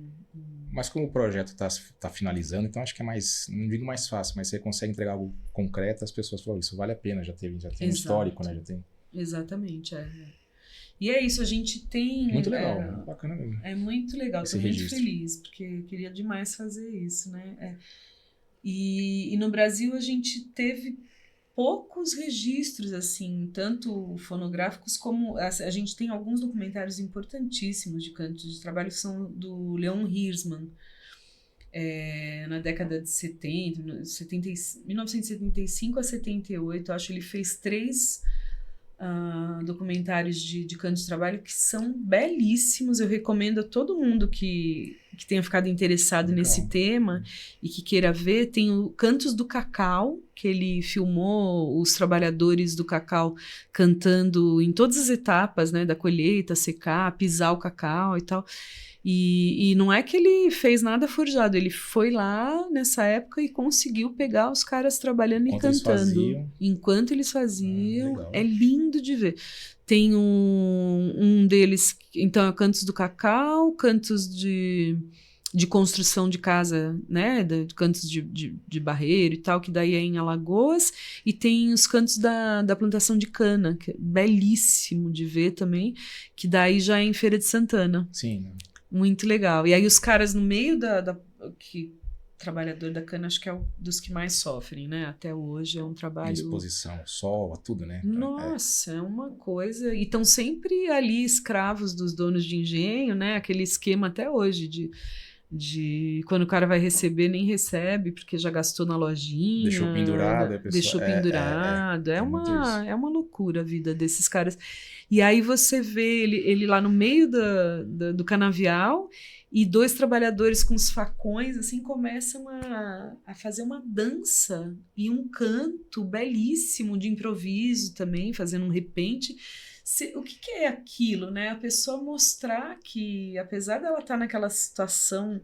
Mas como o projeto tá finalizando, então acho que é mais, não digo mais fácil, mas você consegue entregar algo concreto, as pessoas falam, isso vale a pena, já tem um Exato. histórico, né? Já tem... Exatamente, E é isso, a gente tem... Muito legal, muito bacana mesmo. É muito legal, Esse tô muito registro. feliz, porque eu queria demais fazer isso, né? E no Brasil a gente teve poucos registros, assim, tanto fonográficos como... A gente tem alguns documentários importantíssimos de canto de trabalho que são do Leon Hirschman, na década de 1975 a 78, acho que ele fez 3 documentários de canto de trabalho que são belíssimos. Eu recomendo a todo mundo que tenha ficado interessado Legal. nesse tema e que queira ver. Tem o Cantos do Cacau, que ele filmou os trabalhadores do cacau cantando em todas as etapas, né, da colheita, secar, pisar o cacau e tal. E não é que ele fez nada forjado, ele foi lá nessa época e conseguiu pegar os caras trabalhando e cantando. Enquanto eles faziam. Legal. É lindo de ver. Tem um deles, então é Cantos do Cacau, cantos de construção de casa, né, de cantos de barreiro e tal, que daí é em Alagoas, e tem os cantos da plantação de cana, que é belíssimo de ver também, que daí já é em Feira de Santana. Sim, né? Muito legal. E aí os caras no meio que trabalhador da cana, acho que é um dos que mais sofrem, né? Até hoje é um trabalho... Exposição, sol, tudo, né? Nossa, é uma coisa... E estão sempre ali escravos dos donos de engenho, né? Aquele esquema até hoje de quando o cara vai receber, nem recebe, porque já gastou na lojinha. Deixou pendurado. A pessoa, deixou pendurado. É uma loucura a vida desses caras. E aí você vê ele lá no meio do canavial e 2 trabalhadores com os facões assim começam a fazer uma dança e um canto belíssimo de improviso também, fazendo um repente. O que é aquilo, né? A pessoa mostrar que, apesar dela estar naquela situação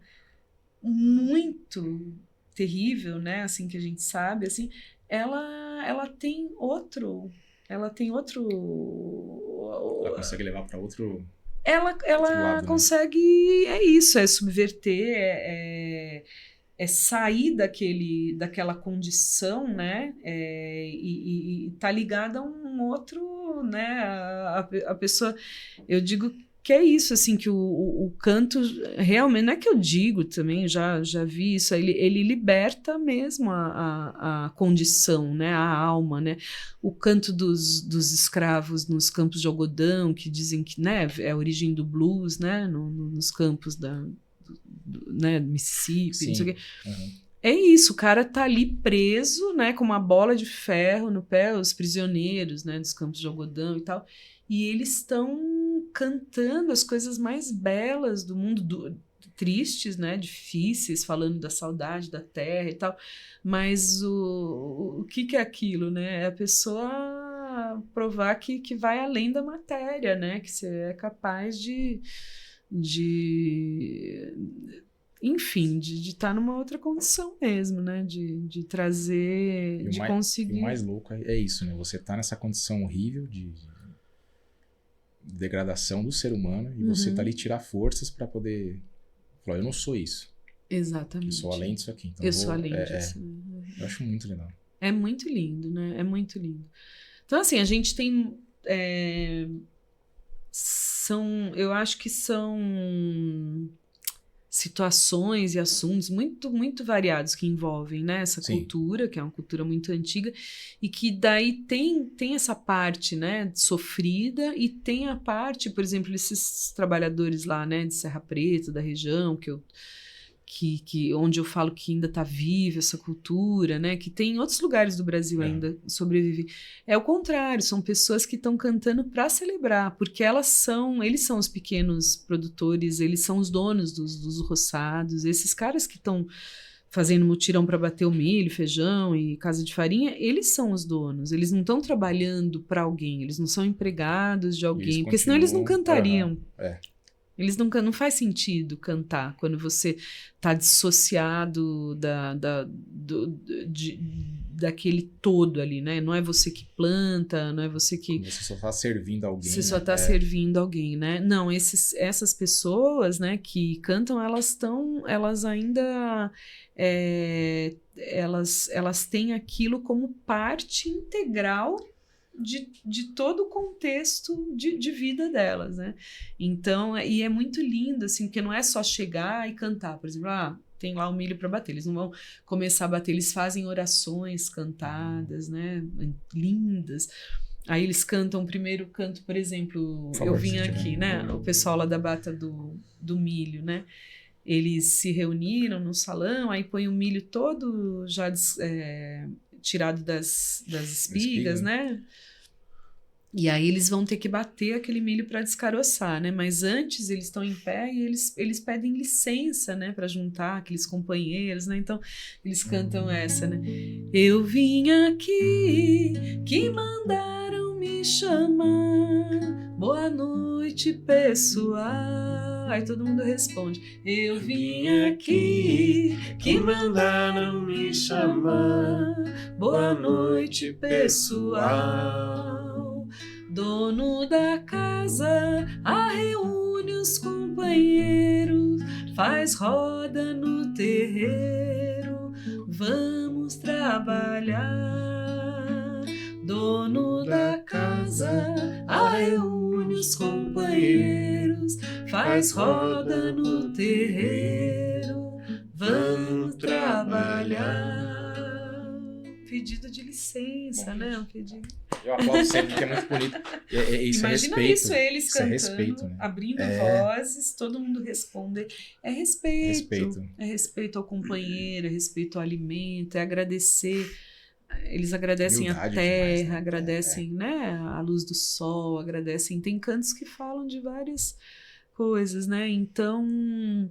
muito terrível, né? Assim que a gente sabe, assim, ela tem outro... Ela consegue levar para outro... Ela lado, consegue... Né? É isso, é subverter, é sair daquela condição, né? E tá ligada a um outro, né? A pessoa... Eu digo que é isso, assim, que o canto realmente, não é que eu digo também, já vi isso, ele liberta mesmo a condição, né, a alma, né, o canto dos escravos nos campos de algodão, que dizem que, né, é a origem do blues, né, nos campos né, do Mississippi, Sim. não sei o quê. Uhum. É isso, o cara tá ali preso, né, com uma bola de ferro no pé, os prisioneiros, né, dos campos de algodão e tal, e eles estão cantando as coisas mais belas do mundo, tristes, né, difíceis, falando da saudade da terra e tal, mas o que é aquilo, né? É a pessoa provar que vai além da matéria, né, que você é capaz enfim, de estar numa outra condição mesmo, né? De trazer, conseguir... E o mais louco é isso, né? Você tá nessa condição horrível de degradação do ser humano e você tá ali tirar forças para poder falar, eu não sou isso. Exatamente. Eu sou além disso aqui. Então eu sou além disso. Eu acho muito legal. É muito lindo, né? É muito lindo. Então, assim, a gente tem... eu acho que são situações e assuntos muito, muito variados que envolvem, né, essa Sim. cultura, que é uma cultura muito antiga, e que daí tem essa parte, né, sofrida, e tem a parte, por exemplo, esses trabalhadores lá, né, de Serra Preta, da região, onde eu falo que ainda está viva essa cultura, né? Que tem em outros lugares do Brasil ainda sobrevivem. É o contrário, são pessoas que estão cantando para celebrar, porque eles são os pequenos produtores, eles são os donos dos roçados, esses caras que estão fazendo mutirão para bater o milho, feijão e casa de farinha, eles são os donos, eles não estão trabalhando para alguém, eles não são empregados de alguém, porque senão eles não cantariam. Eles não faz sentido cantar quando você está dissociado daquele todo ali, né? Não é você que planta, não é você que... Você só está servindo alguém. Você só está servindo alguém, né? Não, essas pessoas, né, que cantam, elas ainda... elas têm aquilo como parte integral de todo o contexto de vida delas, né? Então, e é muito lindo, assim, porque não é só chegar e cantar, por exemplo, tem lá o milho para bater, eles não vão começar a bater, eles fazem orações cantadas, né? Lindas. Aí eles cantam o primeiro canto, por exemplo, eu vim aqui, né? O pessoal lá da Bata do Milho, né? Eles se reuniram no salão, aí põe o milho todo já tirado das espigas, né? E aí eles vão ter que bater aquele milho para descaroçar, né? Mas antes eles estão em pé e eles pedem licença, né? Para juntar aqueles companheiros, né? Então eles cantam essa, né? Eu vim aqui que mandaram me chamar. Boa noite, pessoal. Aí todo mundo responde. Eu vim aqui que mandaram me chamar. Boa noite, pessoal. Dono da casa, reúne os companheiros, faz roda no terreiro, vamos trabalhar. Dono da casa, reúne os companheiros, faz roda no terreiro, vamos trabalhar. Pedido de licença, né? Um pedido. Eu aplaudo sempre, porque é muito bonito. Isso Imagina é respeito. isso, eles Isso cantando, é respeito, né? abrindo vozes, todo mundo responde. É respeito. É respeito ao companheiro, é respeito ao alimento, é agradecer. Eles agradecem Humildade a terra, demais, né? agradecem né, a luz do sol, agradecem. Tem cantos que falam de várias coisas, né? Então...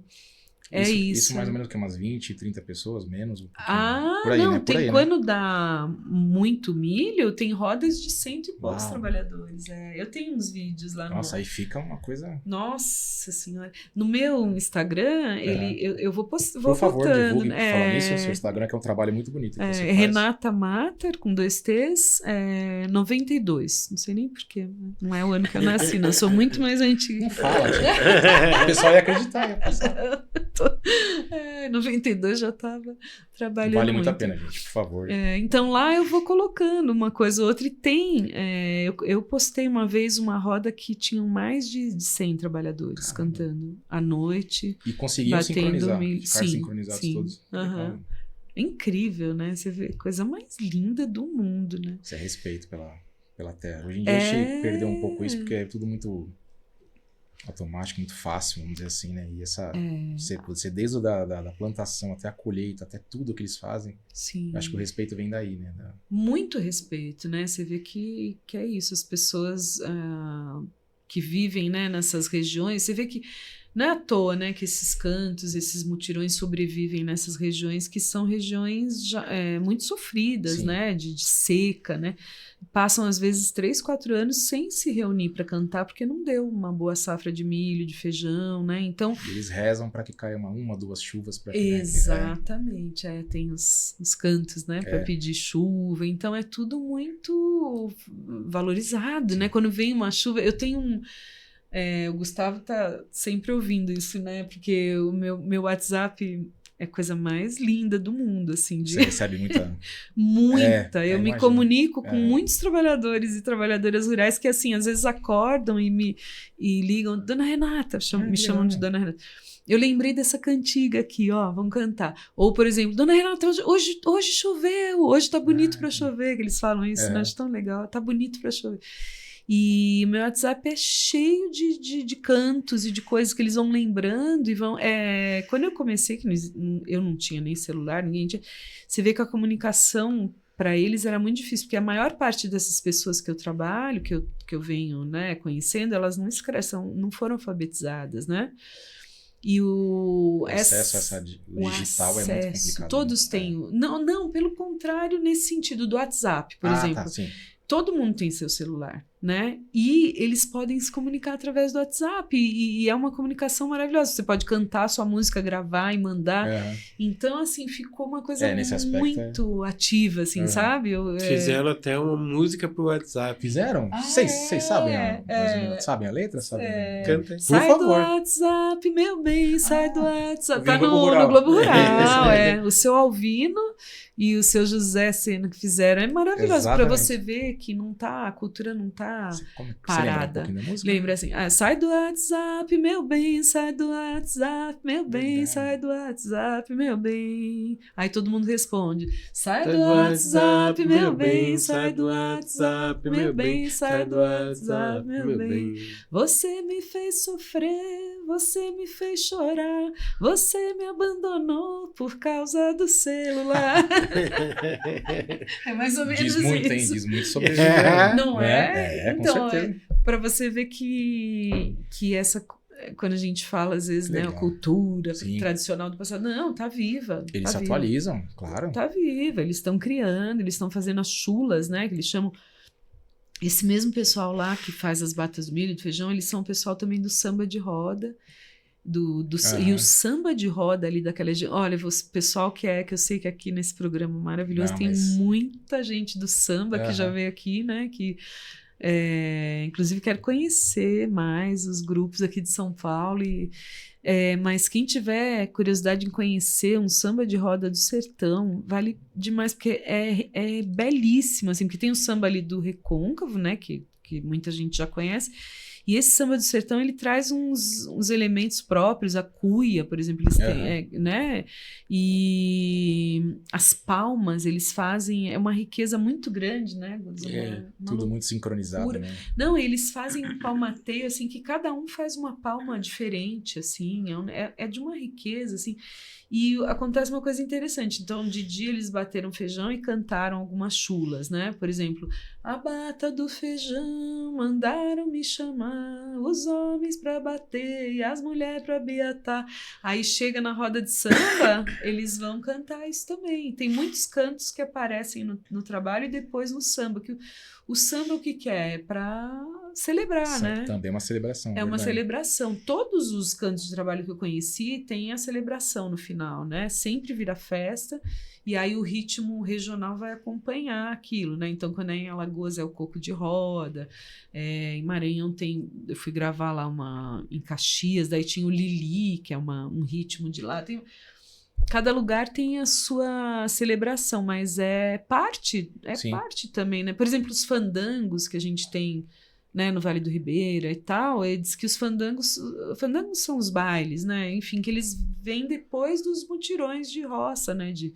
Isso mais ou menos que umas 20, 30 pessoas, menos? Por aí, não, né? Por aí, quando dá muito milho, tem rodas de 100 e poucos trabalhadores. Eu tenho uns vídeos lá Nossa, aí fica uma coisa... Nossa Senhora. No meu Instagram, eu vou postando. Por favor, divulgue. Falando nisso, o seu Instagram, que é um trabalho muito bonito. Renata Matter, com 2 T's, 92. Não sei nem porquê. Não é o ano que eu nasci, não. Eu sou muito mais antiga. Não fala, o pessoal ia acreditar. Ia passar. 92 já estava trabalhando. Vale muito a pena, gente, por favor. Então lá eu vou colocando uma coisa ou outra e tem. Eu postei uma vez uma roda que tinham mais de 100 trabalhadores cantando à noite. E conseguiam sincronizar, ficar sincronizados todos. É incrível, né? Você vê, coisa mais linda do mundo, né? Isso é respeito pela terra. Hoje em dia a gente perdeu um pouco isso, porque é tudo muito automático, muito fácil, vamos dizer assim, né? E você desde da plantação até a colheita, até tudo que eles fazem, acho que o respeito vem daí, né? Muito respeito, né? Você vê que é isso, as pessoas que vivem, né, nessas regiões, você vê que não é à toa, né, que esses cantos, esses mutirões sobrevivem nessas regiões que são regiões muito sofridas, né, de seca, né? Passam às vezes 3, 4 anos sem se reunir para cantar porque não deu uma boa safra de milho, de feijão, né? Então eles rezam para que caia uma, 2 chuvas para que exatamente, tem os cantos, né, para pedir chuva. Então é tudo muito valorizado, né? Quando vem uma chuva, eu tenho o Gustavo tá sempre ouvindo isso, né? Porque o meu WhatsApp é a coisa mais linda do mundo, assim. Você recebe muita... Muita. Eu me imagino. comunico com muitos trabalhadores e trabalhadoras rurais que, assim, às vezes acordam e ligam, Dona Renata, me chamam de Dona Renata. Eu lembrei dessa cantiga aqui, ó, vamos cantar. Ou, por exemplo, Dona Renata, hoje choveu, hoje tá bonito para chover, que eles falam isso, né? Acho tão legal, tá bonito para chover. E o meu WhatsApp é cheio de cantos e de coisas que eles vão lembrando e vão... quando eu comecei, que eu não tinha nem celular, ninguém tinha... Você vê que a comunicação para eles era muito difícil, porque a maior parte dessas pessoas que eu trabalho, que eu venho, né, conhecendo, elas não escrevem, não foram alfabetizadas, né? E o acesso a essa digital é muito complicado. Todos têm. Não, pelo contrário, nesse sentido do WhatsApp, por exemplo. Tá, sim. Todo mundo tem seu celular, né? E eles podem se comunicar através do WhatsApp. E é uma comunicação maravilhosa. Você pode cantar sua música, gravar e mandar. Então, assim, ficou uma coisa muito ativa, assim, sabe? Fizeram até uma música pro WhatsApp. Fizeram? Vocês sabem sabem a letra? Canta. Sai do WhatsApp, meu bem, sai do WhatsApp. Tá no Globo Rural. O seu Alvino e o seu José Sena que fizeram. É maravilhoso para você ver que não tá, a cultura não tá parada. Lembra assim, sai do WhatsApp, meu bem, sai do WhatsApp, meu bem, sai do WhatsApp, meu bem. Aí todo mundo responde, sai do WhatsApp, meu bem, sai do WhatsApp, meu bem, sai do WhatsApp, meu bem. Você me fez sofrer, você me fez chorar, você me abandonou por causa do celular. É mais ou menos diz muito, isso. Diz muito sobre isso. Não é? Então, para você ver que essa... Quando a gente fala, às vezes, né, a cultura tradicional do passado, não, tá viva. Eles se atualizam, claro. Tá viva, eles estão criando, eles estão fazendo as chulas, né, que eles chamam... Esse mesmo pessoal lá que faz as batas do milho e do feijão, eles são o pessoal também do samba de roda, e o samba de roda ali daquela... Olha, o pessoal que eu sei que aqui nesse programa maravilhoso tem muita gente do samba que já veio aqui, né? Que, inclusive, quero conhecer mais os grupos aqui de São Paulo. Mas quem tiver curiosidade em conhecer um samba de roda do sertão, vale demais, porque é belíssimo, assim, porque tem o samba ali do Recôncavo, né? Que muita gente já conhece. E esse samba do sertão, ele traz uns elementos próprios, a cuia, por exemplo, eles têm, né? E as palmas, eles fazem, é uma riqueza muito grande, né? Tudo muito sincronizado, né? Não, eles fazem um palmateio, assim, que cada um faz uma palma diferente, assim, é de uma riqueza, assim. E acontece uma coisa interessante. Então, de dia eles bateram feijão e cantaram algumas chulas, né? Por exemplo, a bata do feijão mandaram me chamar, os homens pra bater e as mulheres pra beatar. Aí chega na roda de samba, eles vão cantar isso também. Tem muitos cantos que aparecem no trabalho e depois no samba. Que o samba o que é? É pra celebrar, né? Também é uma celebração. É uma celebração. Todos os cantos de trabalho que eu conheci têm a celebração no final, né? Sempre vira festa e aí o ritmo regional vai acompanhar aquilo, né? Então, quando é em Alagoas é o coco de roda, em Maranhão eu fui gravar lá em Caxias, daí tinha o Lili, que é um ritmo de lá. Cada lugar tem a sua celebração, mas é parte também, né? Por exemplo, os fandangos que a gente tem, né, no Vale do Ribeira e tal, diz que os fandangos são os bailes, né? Enfim, que eles vêm depois dos mutirões de roça, né? De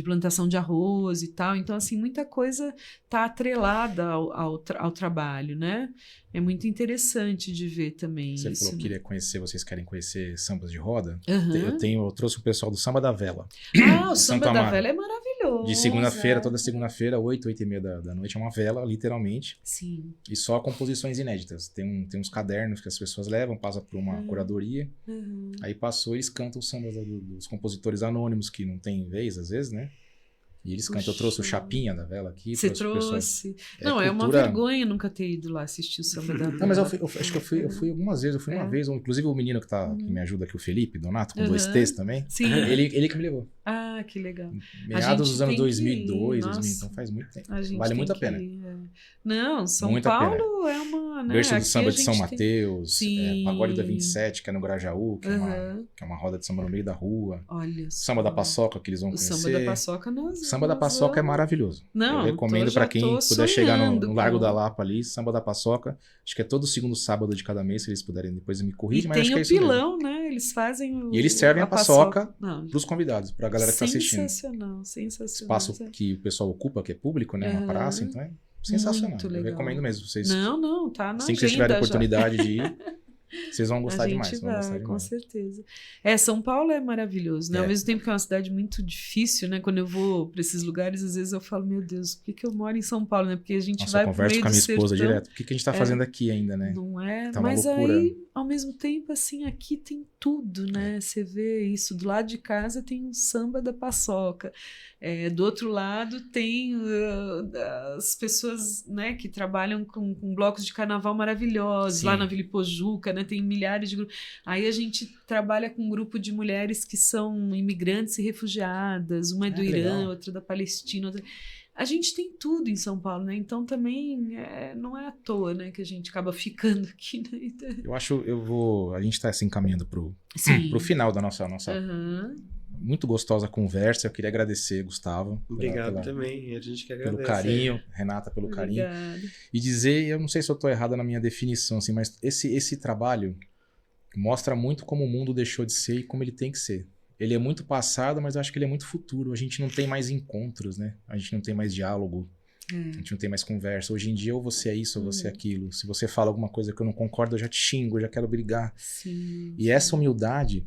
plantação de arroz e tal. Então, assim, muita coisa está atrelada ao trabalho, né? É muito interessante de ver também Você isso. falou que queria conhecer, vocês querem conhecer sambas de roda? Uhum. Eu trouxe o pessoal do Samba da Vela. O Samba da Vela é maravilhoso. De segunda-feira, toda segunda-feira, 8h30 da noite, é uma vela, literalmente. Sim. E só composições inéditas. Tem uns cadernos que as pessoas levam, passa por uma curadoria. Aí passou, eles cantam os sambas dos compositores anônimos, que não tem vez, às vezes, né? E eles cantam. Eu trouxe o Chapinha da Vela aqui. Você o pessoal. trouxe. Não, é uma cultura- vergonha nunca ter ido lá assistir o Samba da Vela. Não, mas acho que eu fui algumas vezes. Eu fui uma vez. Inclusive o menino que me ajuda aqui, o Felipe Donato, com 2 T's também. Sim. Ele que me levou. Ah, que legal. Meados dos anos tem que 2002, ir, 2000, nossa. então faz muito tempo. A gente Vale tem muito a que pena. ir, é. Não, São Muito a pena. Paulo é uma... Né, Berço do aqui samba a de São gente tem- Mateus, Sim. Pagode da 27, que é no Grajaú, que Aham. é uma roda de samba no meio da rua. Olha Samba da Paçoca, que eles vão O conhecer. Samba da Paçoca nós... Samba da nós Paçoca é vamos- maravilhoso. Não, eu recomendo já pra quem tô puder chegar no sonhando Largo com- da Lapa ali, Samba da Paçoca. Acho que é todo segundo sábado de cada mês, se eles puderem depois me E corrigir, mas acho tem que é o isso mesmo. pilão, né? Eles fazem o... E eles servem a paçoca Não, pros convidados, pra galera que tá assistindo. sensacional, sensacional. Espaço que o pessoal ocupa, que é público, né? Uma Aham. praça, então é sensacional. Muito Eu legal. recomendo mesmo. Vocês, Não, tá na assim que vocês agenda tiverem a já. oportunidade de ir, vocês vão gostar A gente demais. Vão gostar vai, com demais. certeza. São Paulo é maravilhoso, né? É. Ao mesmo tempo que é uma cidade muito difícil, né? Quando eu vou para esses lugares, às vezes eu falo, meu Deus, por que eu moro em São Paulo, né? Porque a gente Nossa, vai eu pro converso meio com a do minha esposa sertão, direto. O que a gente tá fazendo aqui ainda, né? não é? Tá uma Mas loucura. aí, ao mesmo tempo, assim, aqui tem tudo, né? Você vê isso. Do lado de casa tem um samba da paçoca. Do outro lado tem as pessoas, né, que trabalham com blocos de carnaval maravilhosos. Sim. Lá na Vila Ipojuca, né? Tem milhares de grupos. Aí a gente trabalha com um grupo de mulheres que são imigrantes e refugiadas. Uma é do Irã, legal. outra da Palestina, outra... A gente tem tudo em São Paulo, né? Então também não é à toa, né, que a gente acaba ficando aqui, né? Eu acho, a gente tá se encaminhando pro final da nossa Aham. muito gostosa conversa. Eu queria agradecer, Gustavo, Obrigado também. A gente que agradece. pelo carinho, Renata, pelo carinho. Obrigada. E dizer, eu não sei se eu tô errada na minha definição, assim, mas esse trabalho mostra muito como o mundo deixou de ser e como ele tem que ser. Ele é muito passado, mas eu acho que ele é muito futuro. A gente não tem mais encontros, né? A gente não tem mais diálogo. A gente não tem mais conversa. Hoje em dia, ou você é isso, ou você é aquilo. Se você fala alguma coisa que eu não concordo, eu já te xingo, eu já quero brigar. Sim. E essa humildade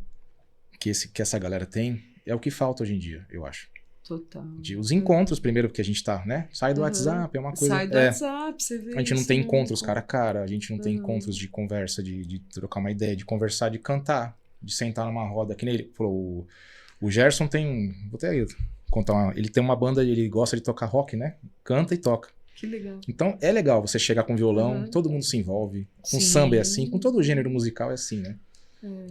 que essa galera tem é o que falta hoje em dia, eu acho. Total. Os encontros, primeiro, porque a gente tá, né? Sai do WhatsApp, é uma coisa... Sai do WhatsApp, você vê. A gente não isso, tem né? encontros cara a cara, a gente não tem encontros de conversa, de trocar uma ideia, de conversar, de cantar, de sentar numa roda. Que nem ele falou, o Gerson tem... Vou até contar ele tem uma banda, ele gosta de tocar rock, né? Canta e toca. Que legal. Então é legal você chegar com violão, todo mundo se envolve. Com Sim. samba é assim, com todo o gênero musical é assim, né?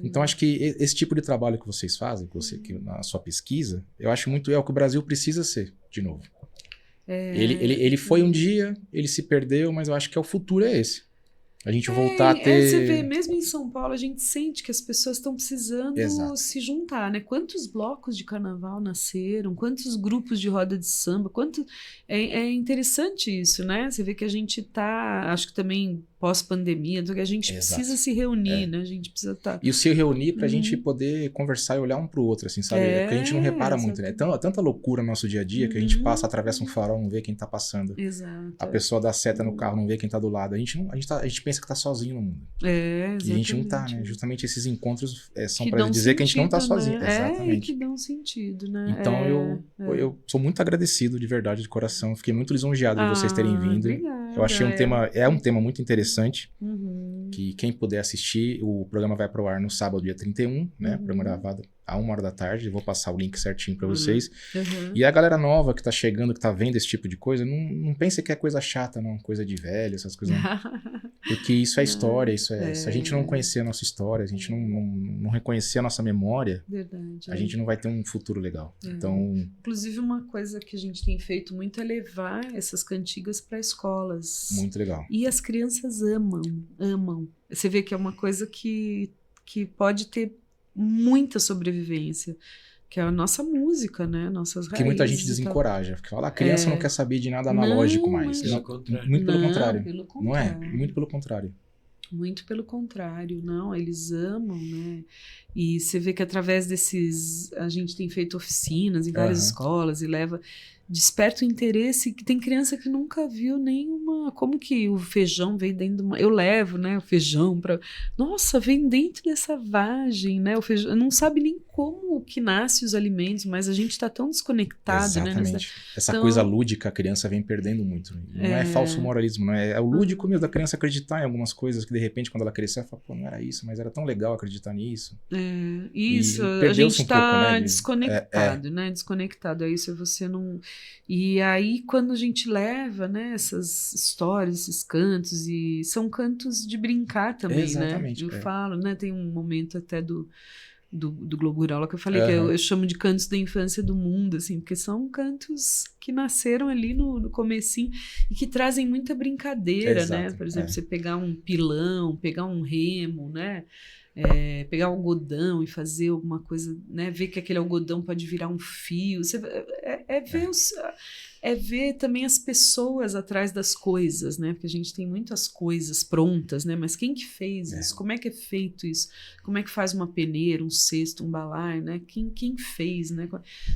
Então acho que esse tipo de trabalho que vocês fazem, que na sua pesquisa, eu acho muito o que o Brasil precisa ser, de novo. Ele foi um dia, ele se perdeu, mas eu acho que o futuro é esse. A gente voltar a ter... Você vê, mesmo em São Paulo, a gente sente que as pessoas estão precisando Exato. se juntar, né? Quantos blocos de carnaval nasceram, quantos grupos de roda de samba, É interessante isso, né? Você vê que a gente tá, acho que também pós-pandemia, que a gente Exato. precisa se reunir, né? A gente precisa estar... E se reunir pra gente poder conversar e olhar um pro outro, assim, sabe? Porque a gente não repara muito, né? Tanta loucura no nosso dia a dia que a gente passa, atravessa um farol, não vê quem tá passando. Exato. A pessoa dá seta no carro, não vê quem tá do lado. A gente pensa que tá sozinho no mundo. Exatamente. E a gente não tá, né? Justamente esses encontros são Que pra dão dizer que a gente não tá sentido, sozinho. né? Exatamente. Que dão sentido, né? Então eu sou muito agradecido, de verdade, de coração. Fiquei muito lisonjeado de vocês terem vindo. Obrigada. Eu achei um tema muito interessante. Uhum. Que quem puder assistir, o programa vai pro ar no sábado, dia 31, né? Programa gravado à 1h da tarde. Eu vou passar o link certinho pra vocês. Uhum. E a galera nova que tá chegando, que tá vendo esse tipo de coisa, não pense que é coisa chata, não. Coisa de velho, essas coisas. Não. Porque isso é história, se a gente não conhecer a nossa história, a gente não reconhecer a nossa memória, Verdade. a gente não vai ter um futuro legal. Então, Inclusive, uma coisa que a gente tem feito muito é levar essas cantigas para escolas. muito legal. E as crianças amam. Você vê que é uma coisa que pode ter muita sobrevivência, que é a nossa música, né? Nossas raízes. Que muita gente e tal. desencoraja. Porque fala, a criança não quer saber de nada analógico mais. Pelo Não, contrário. muito pelo Não, contrário. pelo Não é? contrário. Muito pelo contrário. Muito pelo contrário, não, eles amam, né? E você vê que através desses, a gente tem feito oficinas em várias escolas e desperta o interesse, que tem criança que nunca viu nenhuma, como que o feijão vem dentro de uma, eu levo, né, o feijão para, nossa, vem dentro dessa vagem, né, o feijão, não sabe nem como que nasce os alimentos, mas a gente está tão desconectado, Exatamente. né? Essa Então- coisa lúdica a criança vem perdendo muito. Não é falso moralismo, não é o lúdico mesmo da criança acreditar em algumas coisas que de repente quando ela crescer ela fala, pô, não era isso, mas era tão legal acreditar nisso. Isso, E a perdeu-se gente um pouco, está né, desconectado, né? Desconectado. É isso, você não. E aí, quando a gente leva, né, essas histórias, esses cantos, e são cantos de brincar também, Exatamente, né? Eu é. falo, né? Tem um momento até do Globo Rural que eu falei que Aham. eu chamo de cantos da infância do mundo, assim, porque são cantos que nasceram ali no comecinho e que trazem muita brincadeira, né? Exato, Por exemplo, é. você pegar um pilão, pegar um remo, né? Pegar algodão e fazer alguma coisa, né? Ver que aquele algodão pode virar um fio. É ver também as pessoas atrás das coisas, né? Porque a gente tem muitas coisas prontas, né? Mas quem que fez isso? Como é que é feito isso? Como é que faz uma peneira, um cesto, um balaio, né? Quem fez, né?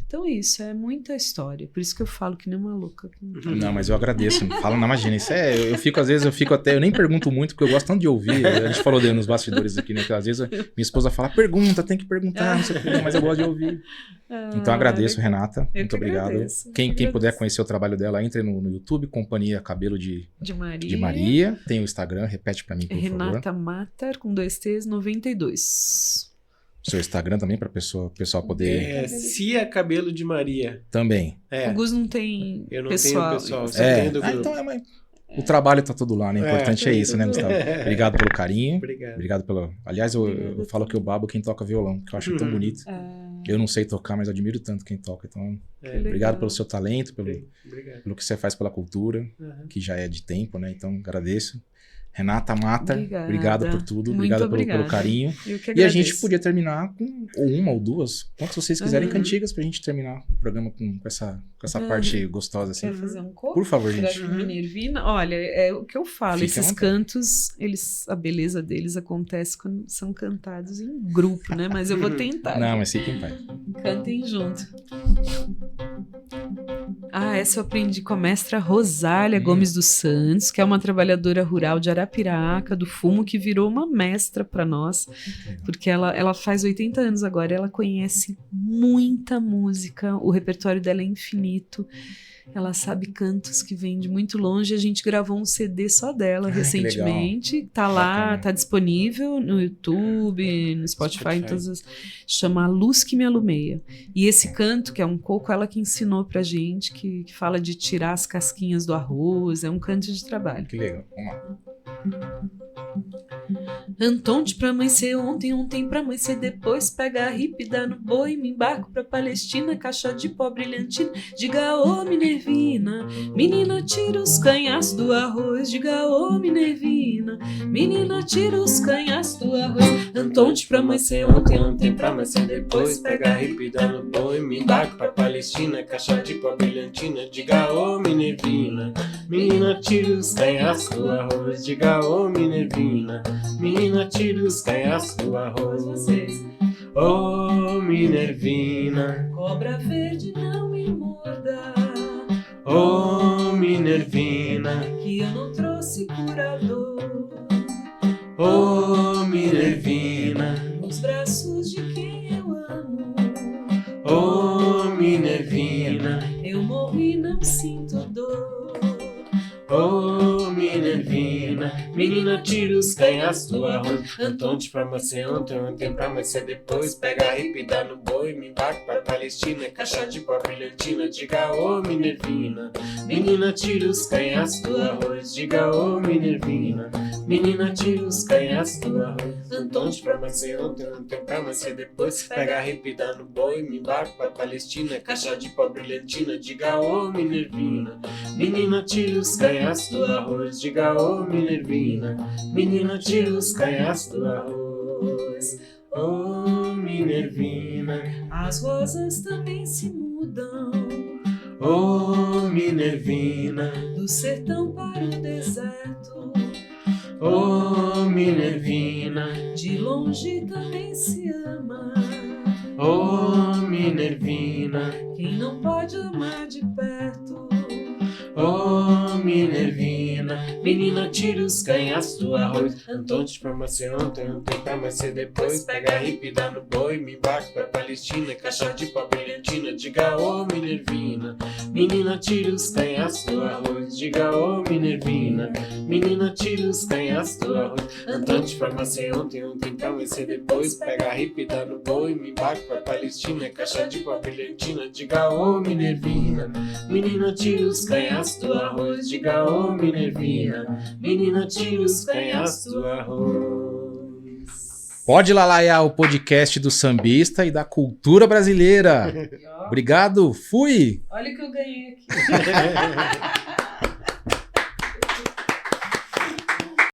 Então isso, é muita história. Por isso que eu falo que nem uma louca. Não, mas eu agradeço. Fala, não, imagina. Isso eu fico, às vezes, eu nem pergunto muito, porque eu gosto tanto de ouvir. A gente falou nos bastidores aqui, né? Que às vezes minha esposa fala, pergunta, tem que perguntar, não sei o quê, mas eu gosto de ouvir. Então agradeço, Renata. Muito obrigado. Agradeço. Quem puder conhecer o trabalho dela, entre no YouTube, Companhia Cabelo de Maria. Tem o Instagram, repete pra mim, por favor. Renata Matar, com 2 T's, 92. Seu Instagram também, para pessoal poder... Cia Cabelo de Maria. Também. O Gus não tem Eu não pessoal. tenho pessoal, só tenho do grupo. Então o trabalho tá todo lá, né? O importante é isso, né, Gustavo? Obrigado pelo carinho. Obrigado pelo... Aliás, eu falo que eu babo quem toca violão, que eu acho tão bonito. Eu não sei tocar, mas admiro tanto quem toca. Então, obrigado pelo seu talento, pelo que você faz pela cultura, que já é de tempo, né? Então, agradeço. Renata Matar, obrigado por tudo, obrigado pelo carinho. E a gente podia terminar com uma ou duas, quantas vocês quiserem, cantigas, pra gente terminar o programa com essa parte gostosa assim. Quer fazer um coro? Por favor, gente. Minervina? Olha, é o que eu falo, Fique esses cantos, a beleza deles acontece quando são cantados em grupo, né? Mas eu vou tentar. Não, mas fiquem em paz. Cantem junto. Essa eu aprendi com a mestra Rosália Gomes dos Santos, que é uma trabalhadora rural de Arapiraca, do fumo, que virou uma mestra para nós, porque ela faz 80 anos agora, ela conhece muita música, o repertório dela é infinito, ela sabe cantos que vêm de muito longe. A gente gravou um CD só dela recentemente, tá lá, bacana. Tá disponível no YouTube, no Spotify. Chama A Luz Que Me Alumeia. E esse canto, que é um coco, ela que ensinou pra gente, que fala de tirar as casquinhas do arroz, é um canto de trabalho. Que legal, vamos lá. Antonte pra amanhecer ontem pra amanhecer depois, pega a hippie, dá no boi, me embarco pra Palestina, caixa de pó brilhantina, diga ô Minervina, menina tira os canhas do arroz, diga ô Minervina, menina tira os canhas do arroz. Antonte pra amanhecer ontem pra amanhecer depois, pega a hippie, dá no boi, me embarco pra Palestina, caixa de pó brilhantina, diga ô Minervina, menina tira os canhas do arroz, diga ô Minervina, menina tira os canhas do arroz. Vocês. Ô Minervina, cobra verde não me morda. Ô Minervina, que eu não trouxe curador. Ô Minervina, nos braços de quem eu amo. Ô Minervina, eu morro e não sinto dor. Ô Minervina, menina tira os canhas do arroz. Antonte pra amanhecer ontem pra amanhecer depois, pega a hippie, dá no boi, me embarco pra Palestina, caixa de pó brilhantina, diga ô Minervina, menina tira os canhas do arroz, diga ô Minervina, menina tira os canhas do arroz. Antonte pra amanhecer ontem pra amanhecer depois, pega a hippie, dá no boi, me embarco pra Palestina, caixa de pó brilhantina, diga ô Minervina, menina tira os canhas do arroz, diga ô Minervina, menina tira os canhas do arroz. Ô Minervina, as rosas também se mudam. Ô Minervina, do sertão para o deserto. Ô Minervina, de longe também se ama. Ô Minervina, quem não pode amar de perto. Ô Minervina, Menina, tira os canhaços do arroz. Antônio de farmácia ontem, ontem pra mais ser depois. Pega a hippie, dá no boi, me embarco pra Palestina. Caixa de pau brilhantina, diga ô Minervina. Menina, tira os canhaços do arroz, diga ô Minervina. Menina, tira os canhaços do arroz. Antônio de farmácia ontem, ontem pra mais ser depois. Pega a hippie, dá no boi, me embarco pra Palestina. Caixa de pau brilhantina, diga ô Minervina. Menina, tira os canhaços do arroz, diga ô Minervina. Menina, tira os canhaços do arroz. Pode Lalaiá, o podcast do sambista e da cultura brasileira. E, ó, Obrigado, fui! olha o que eu ganhei aqui.